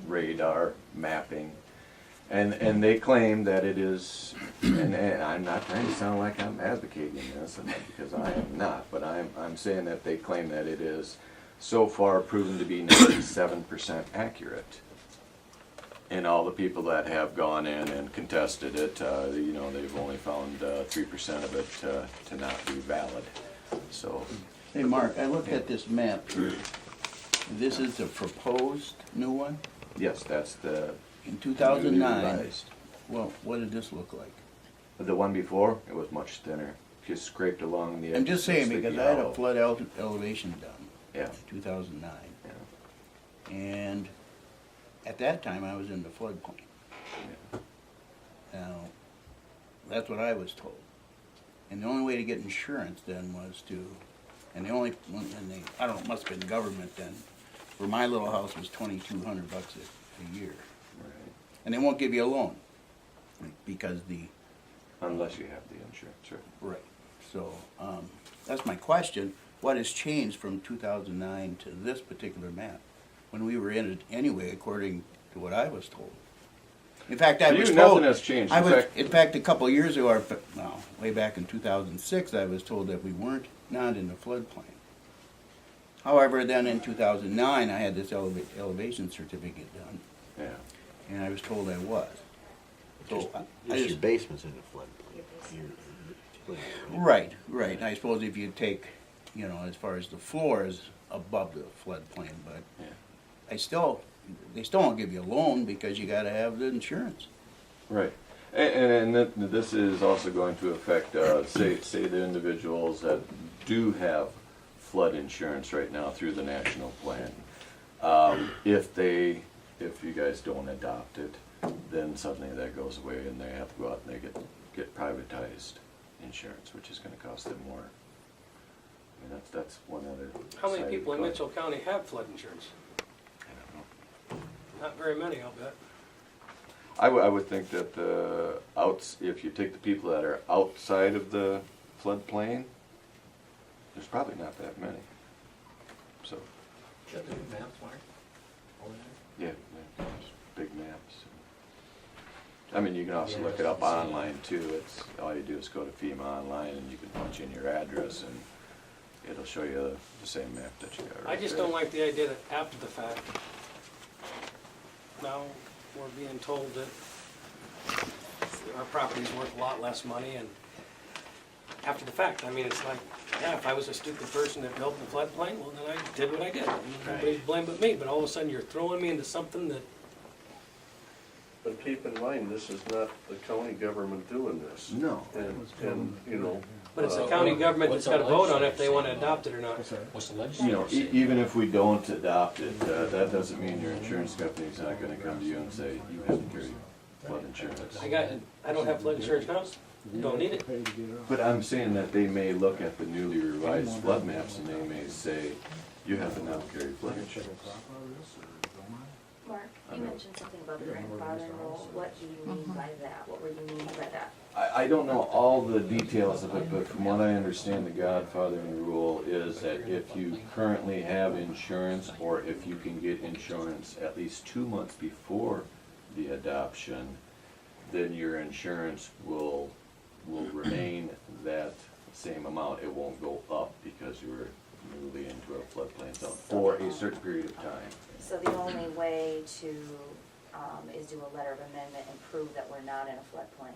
radar mapping. And they claim that it is, and I'm not trying to sound like I'm advocating this, because I am not, but I'm saying that they claim that it is so far proven to be 97% accurate. And all the people that have gone in and contested it, you know, they've only found 3% of it to not be valid. So, Hey, Mark, I look at this map here. This is the proposed new one yes, that's the in 2009. revised. Well, what did this look like? The one before, it was much thinner. Just scraped along the edge. I'm just saying It's because the I had a yellow. flood elevation done Yeah, in 2009. yeah, And at that time, I was in the floodplain. yeah. Now, that's what I was told. And the only way to get insurance then was to, and the only, and they, I don't know, it must have been government then, for my little house was $2,200 a year. Right. And they won't give you a loan, because Unless you have the insurance, right? right. So, that's my question. what has changed from 2009 to this particular map, when we were in it anyway, according to what I was told. In fact, I For you, was told. nothing has changed. I In was, fact- in fact, a couple of years ago, or, no, way back in 2006, I was told that we weren't, not in the floodplain. However, then in 2009, I had this elevation certificate done, Yeah. and I was told I was. So I Your just, basement's in the floodplain. right, right. I suppose if you take, you know, as far as the floor is above the floodplain, but Yeah. they still won't give you a loan because you gotta have the insurance. Right. And this is also going to affect, say the individuals that do have flood insurance right now through the national plan. If you guys don't adopt it, then suddenly that goes away and they have to go out and they get privatized insurance, which is gonna cost them more. I mean, that's one other. How many side of people the in coin. Mitchell County have flood insurance? I don't know. Not very many, I'll bet. I would think that if you take the people that are outside of the floodplain, there's probably not that many. So, Got the new maps, Mark? Over there? yeah, there's big maps. I mean, you can also look it up online too. It's, all you do is go to FEMA online and you can punch in your address and it'll show you the same map that you got right I just there. don't like the idea that after the fact, now we're being told that our property's worth a lot less money and after the fact, I mean, it's like, yeah, if I was a stupid person that built the floodplain, well, then I did what I did. Nobody's to blame but me, but all of a sudden you're throwing me into something that, But keep in mind, this is not the county government doing this. No. And, you know. but it's the county government that's what's gotta our vote on if they legislature wanna saying? adopt it or not. What's the You legislature know, say? even if we don't adopt it, that doesn't mean your insurance company's not gonna come to you and say, you have to carry flood insurance. I don't have flood insurance now, don't need it. But I'm saying that they may look at the newly revised flood maps and they may say, you have to now carry flood insurance. Mark, you mentioned something about the grandfather rule. What do you mean by that? What were you meaning by that? I don't know all the details of it, but from what I understand, the godfathering rule is that if you currently have insurance, or if you can get insurance at least 2 months before the adoption, then your insurance will remain that same amount. It won't go up because you were newly into a floodplain zone for a certain period of time. So the only way to, is do a letter of amendment and prove that we're not in a floodplain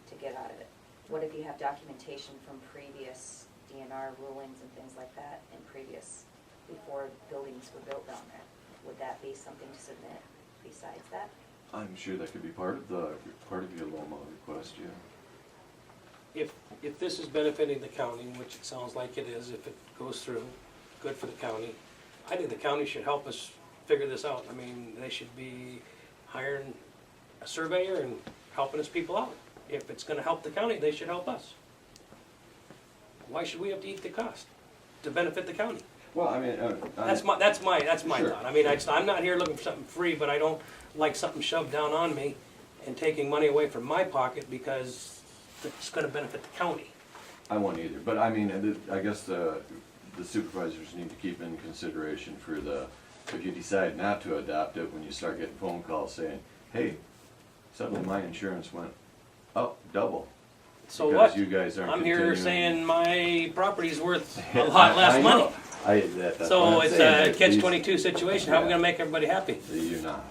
to get out of it. What if you have documentation from previous DNR rulings and things like that in before buildings were built down there? Would that be something to submit besides that? I'm sure that could be part of your LOMA request, yeah. If this is benefiting the county, which it sounds like it is, if it goes through, good for the county. I think the county should help us figure this out. I mean, they should be hiring a surveyor and helping us people out. If it's gonna help the county, they should help us. Why should we have to eat the cost to benefit the county? Well, I mean, That's my Sure. thought. I mean, I'm not here looking for something free, but I don't like something shoved down on me and taking money away from my pocket because it's gonna benefit the county. I won't either, but I mean, I guess the supervisors need to keep in consideration for if you decide not to adopt it, when you start getting phone calls saying, hey, suddenly my insurance went up double. So because what? you guys aren't I'm here continuing. saying my property's worth a lot less I money. know. That's So what I'm it's saying. a catch-22 situation. How are we gonna make everybody happy? You're not.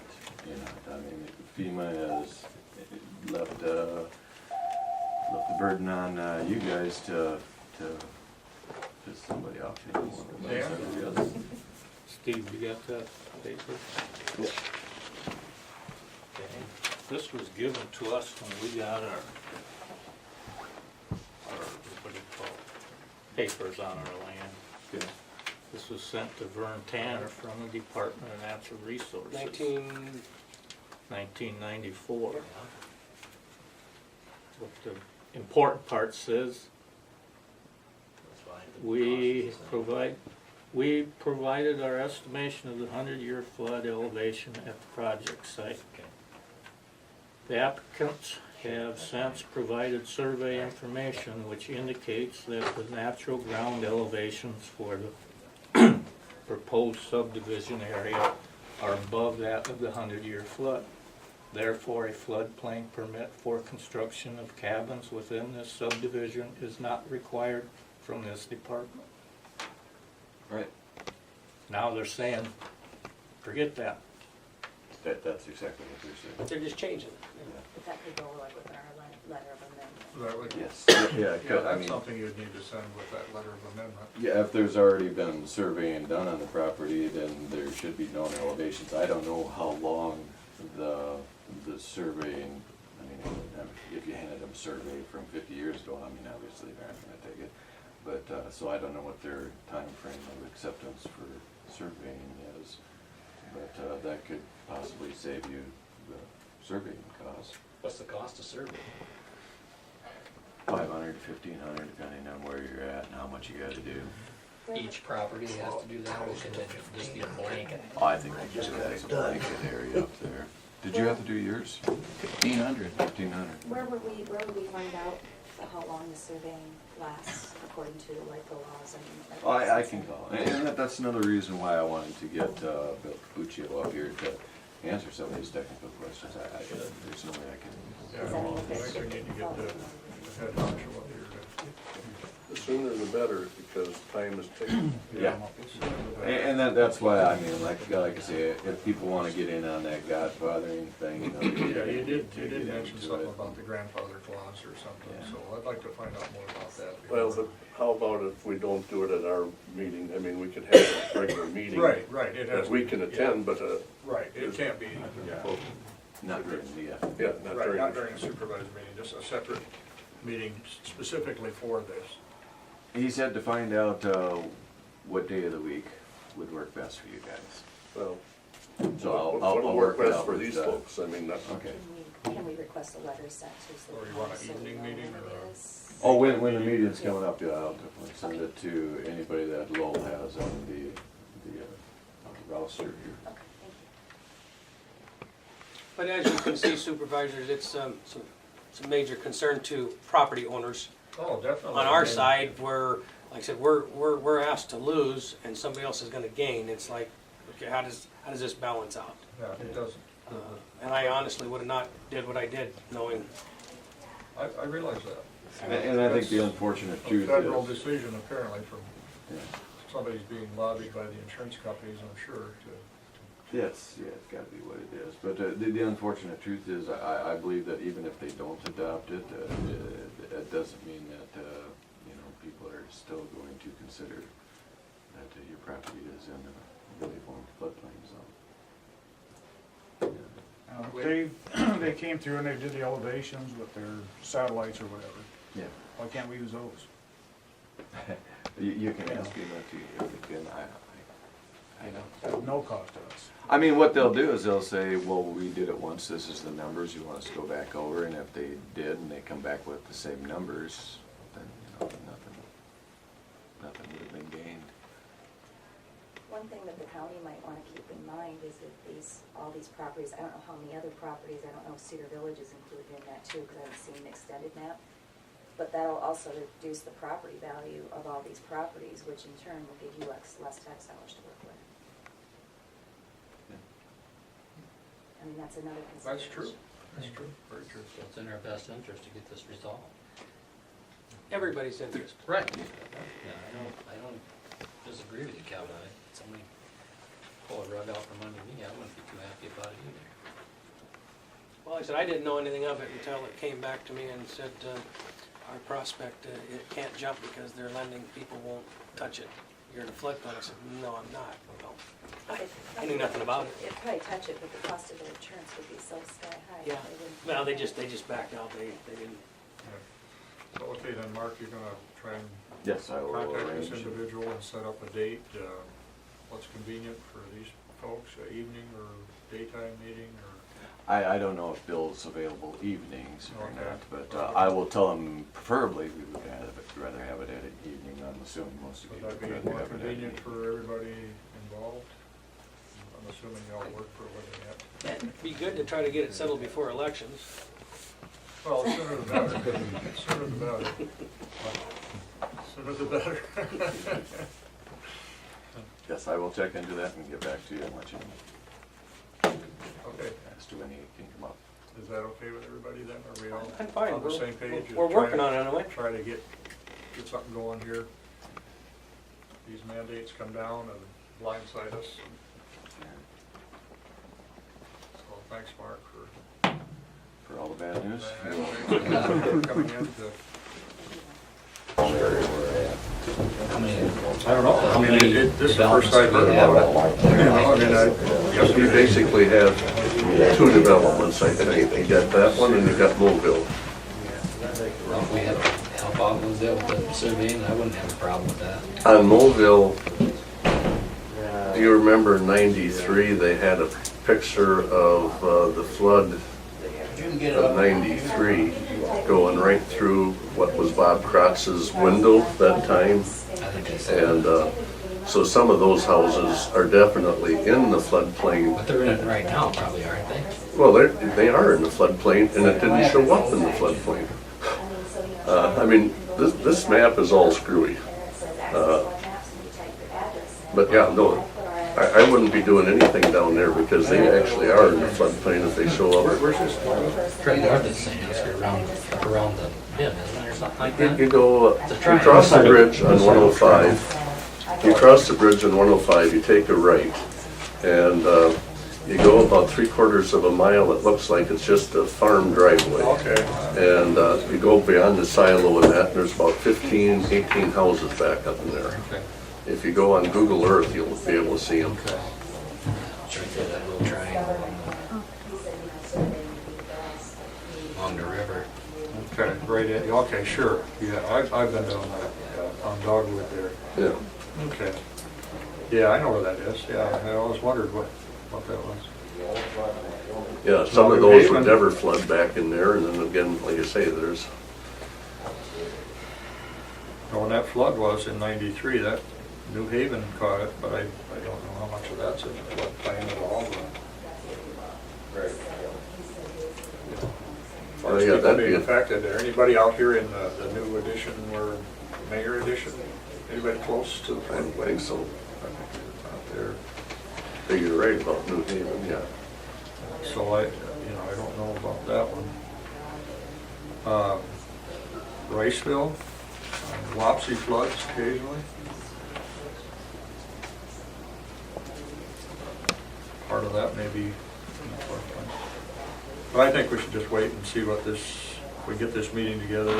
I mean, FEMA has left the burden on you guys to piss somebody off. You know, one way or the other. Steve, you got that paper? This was given to us when we got our, what do you call it, papers on our land. Okay. This was sent to Vern Tanner from the Department of Natural Resources. 1994. What the important part says, we provided our estimation of the 100-year flood elevation at the project site. The applicants have since provided survey information which indicates that the natural ground elevations for the proposed subdivision area are above that of the 100-year flood. Therefore, a floodplain permit for construction of cabins within this subdivision is not required from this department. Right. Now they're saying, forget that. That's exactly what they're saying. They're just changing it. If that could go like with our letter of amendment. That would, Yes, yeah, it yeah, could, I that's mean, something you'd need to send with that letter of amendment. yeah, if there's already been surveying done on the property, then there should be known elevations. I don't know how long the surveying, I mean, if you handed them a survey from 50 years ago, I mean, obviously they're not gonna take it. But, so I don't know what their time frame of acceptance for surveying is. But, that could possibly save you the surveying costs. What's the cost of survey? 500 to 1,500, depending on where you're at and how much you gotta do. Each property has to do that, or can it just be a blanket? I think they just got a blanket area up there. Did you have to do yours? 1,500. 1,500. Where would we find out how long the surveying lasts according to like the laws and? like, I can call, and that's another reason why I wanted to get Bill Capuccio up here to answer some of these technical questions. There's no way I can. Does that mean if I it's think we need to get the head honcho up here The sooner the better, because time is ticking. Yeah. And that's why, I mean, like I say, if people wanna get in on that godfathering thing, you know. Yeah, you did get mention into something it. about the grandfather clause or something, Yeah. so I'd like to find out more about that. Well, but how about if we don't do it at our meeting? I mean, we could have a regular meeting. Right, it has. That we can attend, but, Right, it can't be, Not during the, yeah, not right, during. not during a supervised meeting, just a separate meeting specifically for this. he said to find out, what day of the week would work best for you guys. Well, So what'll I'll work work it best out for with, these folks? I mean, that's. Okay. Can we request a letter sent to? so Or you want an so we evening know meeting when or it a- is? Oh, when the meeting's coming up, yeah, I'll definitely send it to anybody that Lowell has on the roster here. Okay, thank you. But as you can see, supervisors, it's a major concern to property owners. Oh, definitely. On our side, where, like I said, we're asked to lose and somebody else is gonna gain. It's like, okay, how does this balance out? Yeah, it doesn't. And I honestly would have not did what I did, knowing, I realize that. And I think the unfortunate A truth federal is, decision apparently from yeah, somebody's being lobbied by the insurance companies, I'm sure, to. yes, yeah, it's gotta be what it is. But the unfortunate truth is, I believe that even if they don't adopt it, it doesn't mean that, you know, people are still going to consider that your property is in a really formed floodplain zone. They came through and they did the elevations with their satellites or whatever. Yeah. Why can't we use those? You can ask him that too, if you can, I know. At no cost to us. I mean, what they'll do is they'll say, well, we did it once, this is the numbers, you want us to go back over, and if they did and they come back with the same numbers, then, you know, nothing would have been gained. One thing that the county might wanna keep in mind is that all these properties, I don't know how many other properties, I don't know if Cedar Village is included in that too, because I haven't seen an extended map. But that'll also reduce the property value of all these properties, which in turn will give you less tax dollars to work with. I mean, that's another consideration. That's true, very true. So it's in our best interest to get this resolved. everybody's interest. Right. Yeah, I don't disagree with you, Calvin. Somebody pull a rug out from under me, I wouldn't be too happy about it either. Well, like I said, I didn't know anything of it until it came back to me and said, our prospect, it can't jump because their lending people won't touch it. You're in a floodplain. I said, no, I'm not. Well, I knew nothing about it. It'd probably touch it, but the cost of their insurance would be so sky high. Yeah. they wouldn't- Well, they just backed out. They didn't. So, okay, then, Mark, you're gonna try and Yes, I will contact this arrange. individual and set up a date, what's convenient for these folks, evening or daytime meeting, or? I don't know if Bill's available evenings or Okay. not, but I will tell him preferably we would rather have it at an evening. I'm assuming most of Would you that would be rather more have it at an convenient evening. for everybody involved? I'm assuming y'all work for a living yet. It'd be good to try to get it settled before elections. Well, sooner the better. Sooner the better. Sooner the better. Yes, I will check into that and get back to you and let you know Okay, as to when he can come up. is that okay with everybody then? Are we all I'm fine. on the same page? We're working on it anyway. Try to get something going here. These mandates come down and blindside us. So thanks, Mark, For all the bad news. for coming in to. How many? I don't know, I mean, this is the first I've heard about it. You know, I mean, You basically have two developments, I think. You got that one and you got Mobile. Well, if we had to help out with the surveying, I wouldn't have a problem with that. On Mobile, do you remember in '93, they had a picture of the flood of '93 going right through what was Bob Kratz's window that time? I think I said, And so some of those houses are definitely in the floodplain. but they're in it right now, probably, aren't they? Well, they are in the floodplain, and it didn't show up in the floodplain. I mean, this map is all screwy. But yeah, no, I wouldn't be doing anything down there because they actually are in the floodplain if they show up. Where's this? Right north of the St. Oscar, around the bin, isn't there, something like that? You go, you cross the bridge on 105. You cross the bridge on 105, you take a right, and you go about 3/4 of a mile, it looks like it's just a farm driveway. Okay. And you go beyond the silo and that, and there's about 15, 18 houses back up in there. Okay. If you go on Google Earth, you'll be able to see them. It's right there, that little triangle along the river. Okay, right in, okay, sure, yeah, I've been down that, on Dogwood there. Yeah. Okay. Yeah, I know where that is, yeah, I always wondered what that was. Yeah, some of those would never flood back in there, and then again, like I say, there's, When that flood was in '93, that New Haven caught it, but I don't know how much of that's in the floodplain at all. Right. As far as yeah, people that'd being be- affected, there anybody out here in the new edition or mayor edition? Anybody close to the I floodplain? think so. I think it's out there. I think you're right about New Haven, yeah. So I don't know about that one. Riceville, Wapsie floods occasionally. Part of that may be in the floodplain. But I think we should just wait and see what if we get this meeting together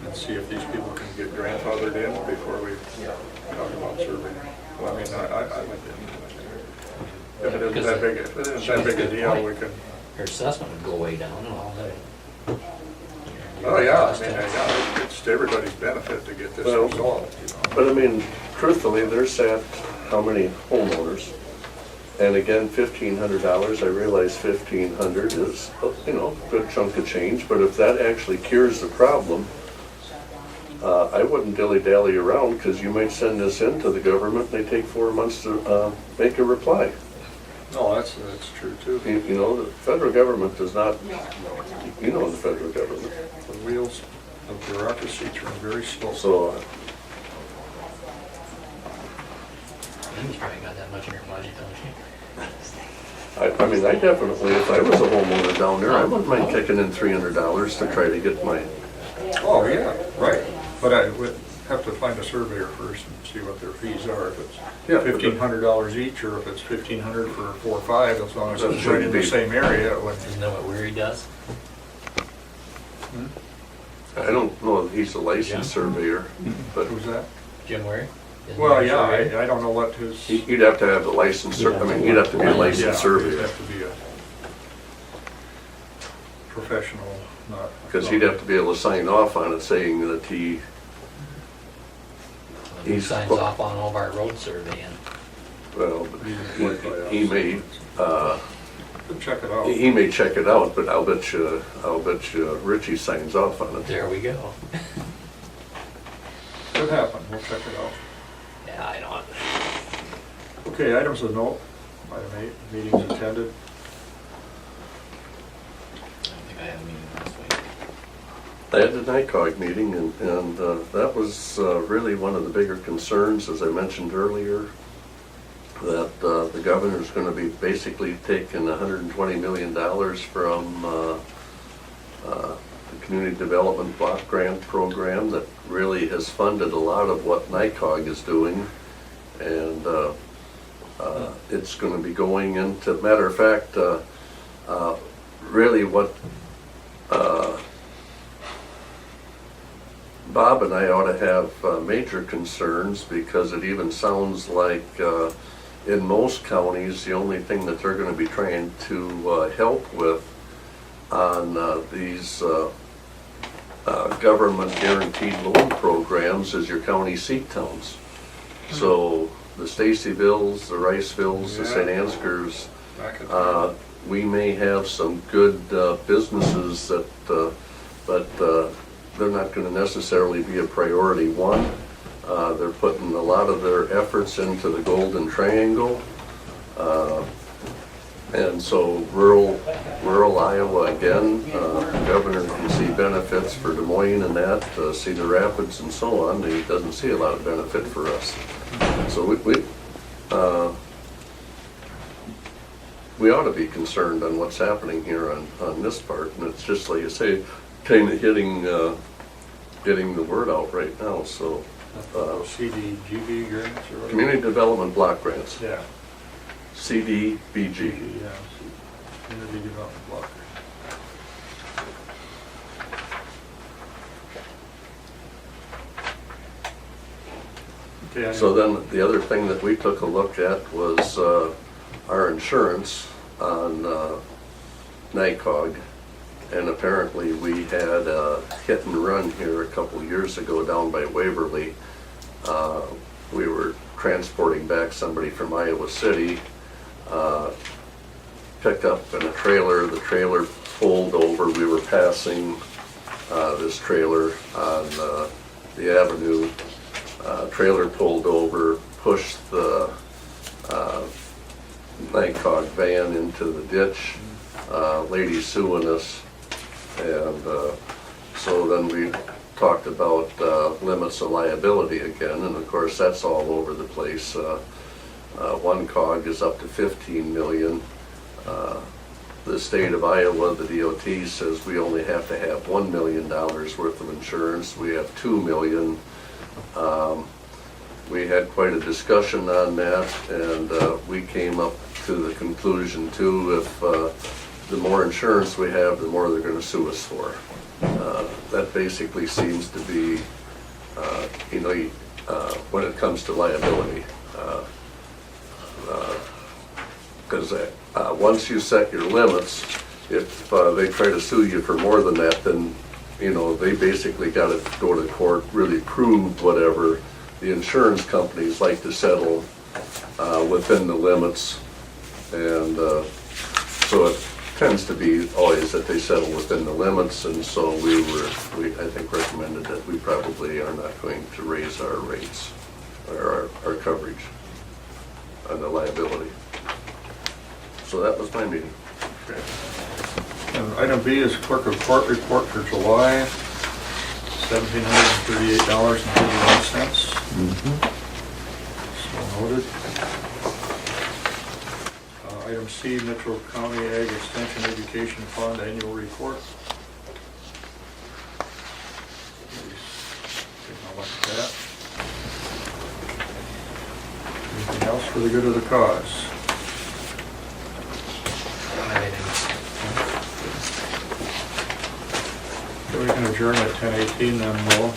and see if these people can get grandfathered in before we talk about surveying. Well, I mean, I would. If it isn't that big a deal, we can. Her assessment would go way down and all that. Oh, yeah, I mean, it's to everybody's benefit to get this Well, resolved, But I mean, truthfully, there's at how many homeowners? And again, $1,500, I realize 1,500 is, a good chunk of change, but if that actually cures the problem, I wouldn't dilly-dally around, because you might send this in to the government, and they take 4 months to make a reply. No, that's true too. The federal government does not, the federal government. The wheels of bureaucracy turn very slow. So, Amy's probably got that much in her budget, don't she? I mean, I definitely, if I was a homeowner down there, I wouldn't mind kicking in $300 to try to get my, Oh, yeah, right. But I would have to find a surveyor first and see what their fees are. If Yeah, it's $1,500 each, or if it's $1,500 for 4 or 5, as long as it's right in the same area, it would. Isn't that what Weary does? I don't know if he's a licensed surveyor, but Who's that? Jim Weary? Isn't Well, he a yeah, surveyor? I don't know what his. you'd have to have a licensed, I mean, you'd have to be a Yeah, licensed he'd surveyor. have to be a professional, not. Because he'd have to be able to sign off on it saying that He he's- signs off on all of our road surveying. well, he may, Check it out. he may check it out, but I'll bet you Richie signs off on it. There we go. Could happen, we'll check it out. Yeah, I know. Okay, items of note, item 8, meetings attended. had a meeting last week. I had the NICOG meeting, and that was really one of the bigger concerns, as I mentioned earlier, that the governor's going to be basically taking $120 million from the Community Development Block Grant Program that really has funded a lot of what NICOG is doing, and it's going to be going into, matter of fact, really what Bob and I ought to have major concerns, because it even sounds like in most counties, the only thing that they're going to be trying to help with on these government guaranteed loan programs is your county seat towns. So the Stacyvilles, the Ricevilles, the St. Ansgars, we may have some good businesses that, but they're not going to necessarily be a priority one. They're putting a lot of their efforts into the Golden Triangle. And so rural Iowa again, the governor can see benefits for Des Moines and that, Cedar Rapids and so on. He doesn't see a lot of benefit for us. So we ought to be concerned on what's happening here on this part. And it's just like you say, kind of getting the word out right now. So CDGB grants or what? Community Development Block Grants. Yeah. CDBG. Yeah, Community Development Block. Okay. So then the other thing that we took a look at was our insurance on NICOG. And apparently we had a hit and run here a couple years ago down by Waverly. We were transporting back somebody from Iowa City, picked up in a trailer. The trailer pulled over. We were passing this trailer on the avenue. Trailer pulled over, pushed the NICOG van into the ditch. Lady suing us. And so then we talked about limits of liability again, and of course that's all over the place. One COG is up to 15 million. The state of Iowa, the DOT says we only have to have $1 million worth of insurance. We have 2 million. We had quite a discussion on that, and we came up to the conclusion too, if the more insurance we have, the more they're going to sue us for. That basically seems to be, when it comes to liability. Because once you set your limits, if they try to sue you for more than that, then, they basically got to go to court, really prove whatever. The insurance companies like to settle within the limits, and so it tends to be always that they settle within the limits, and so we I think recommended that we probably are not going to raise our rates or our coverage on the liability. So that was my meeting. Okay. And item B is clerk of court report for July, $1,738.31. So noted. Item C, Mitchell County Ag Extension Education Fund Annual Report. Take a look at that. Anything else for the good of the cause? Okay, we can adjourn at 10:18 then, Will.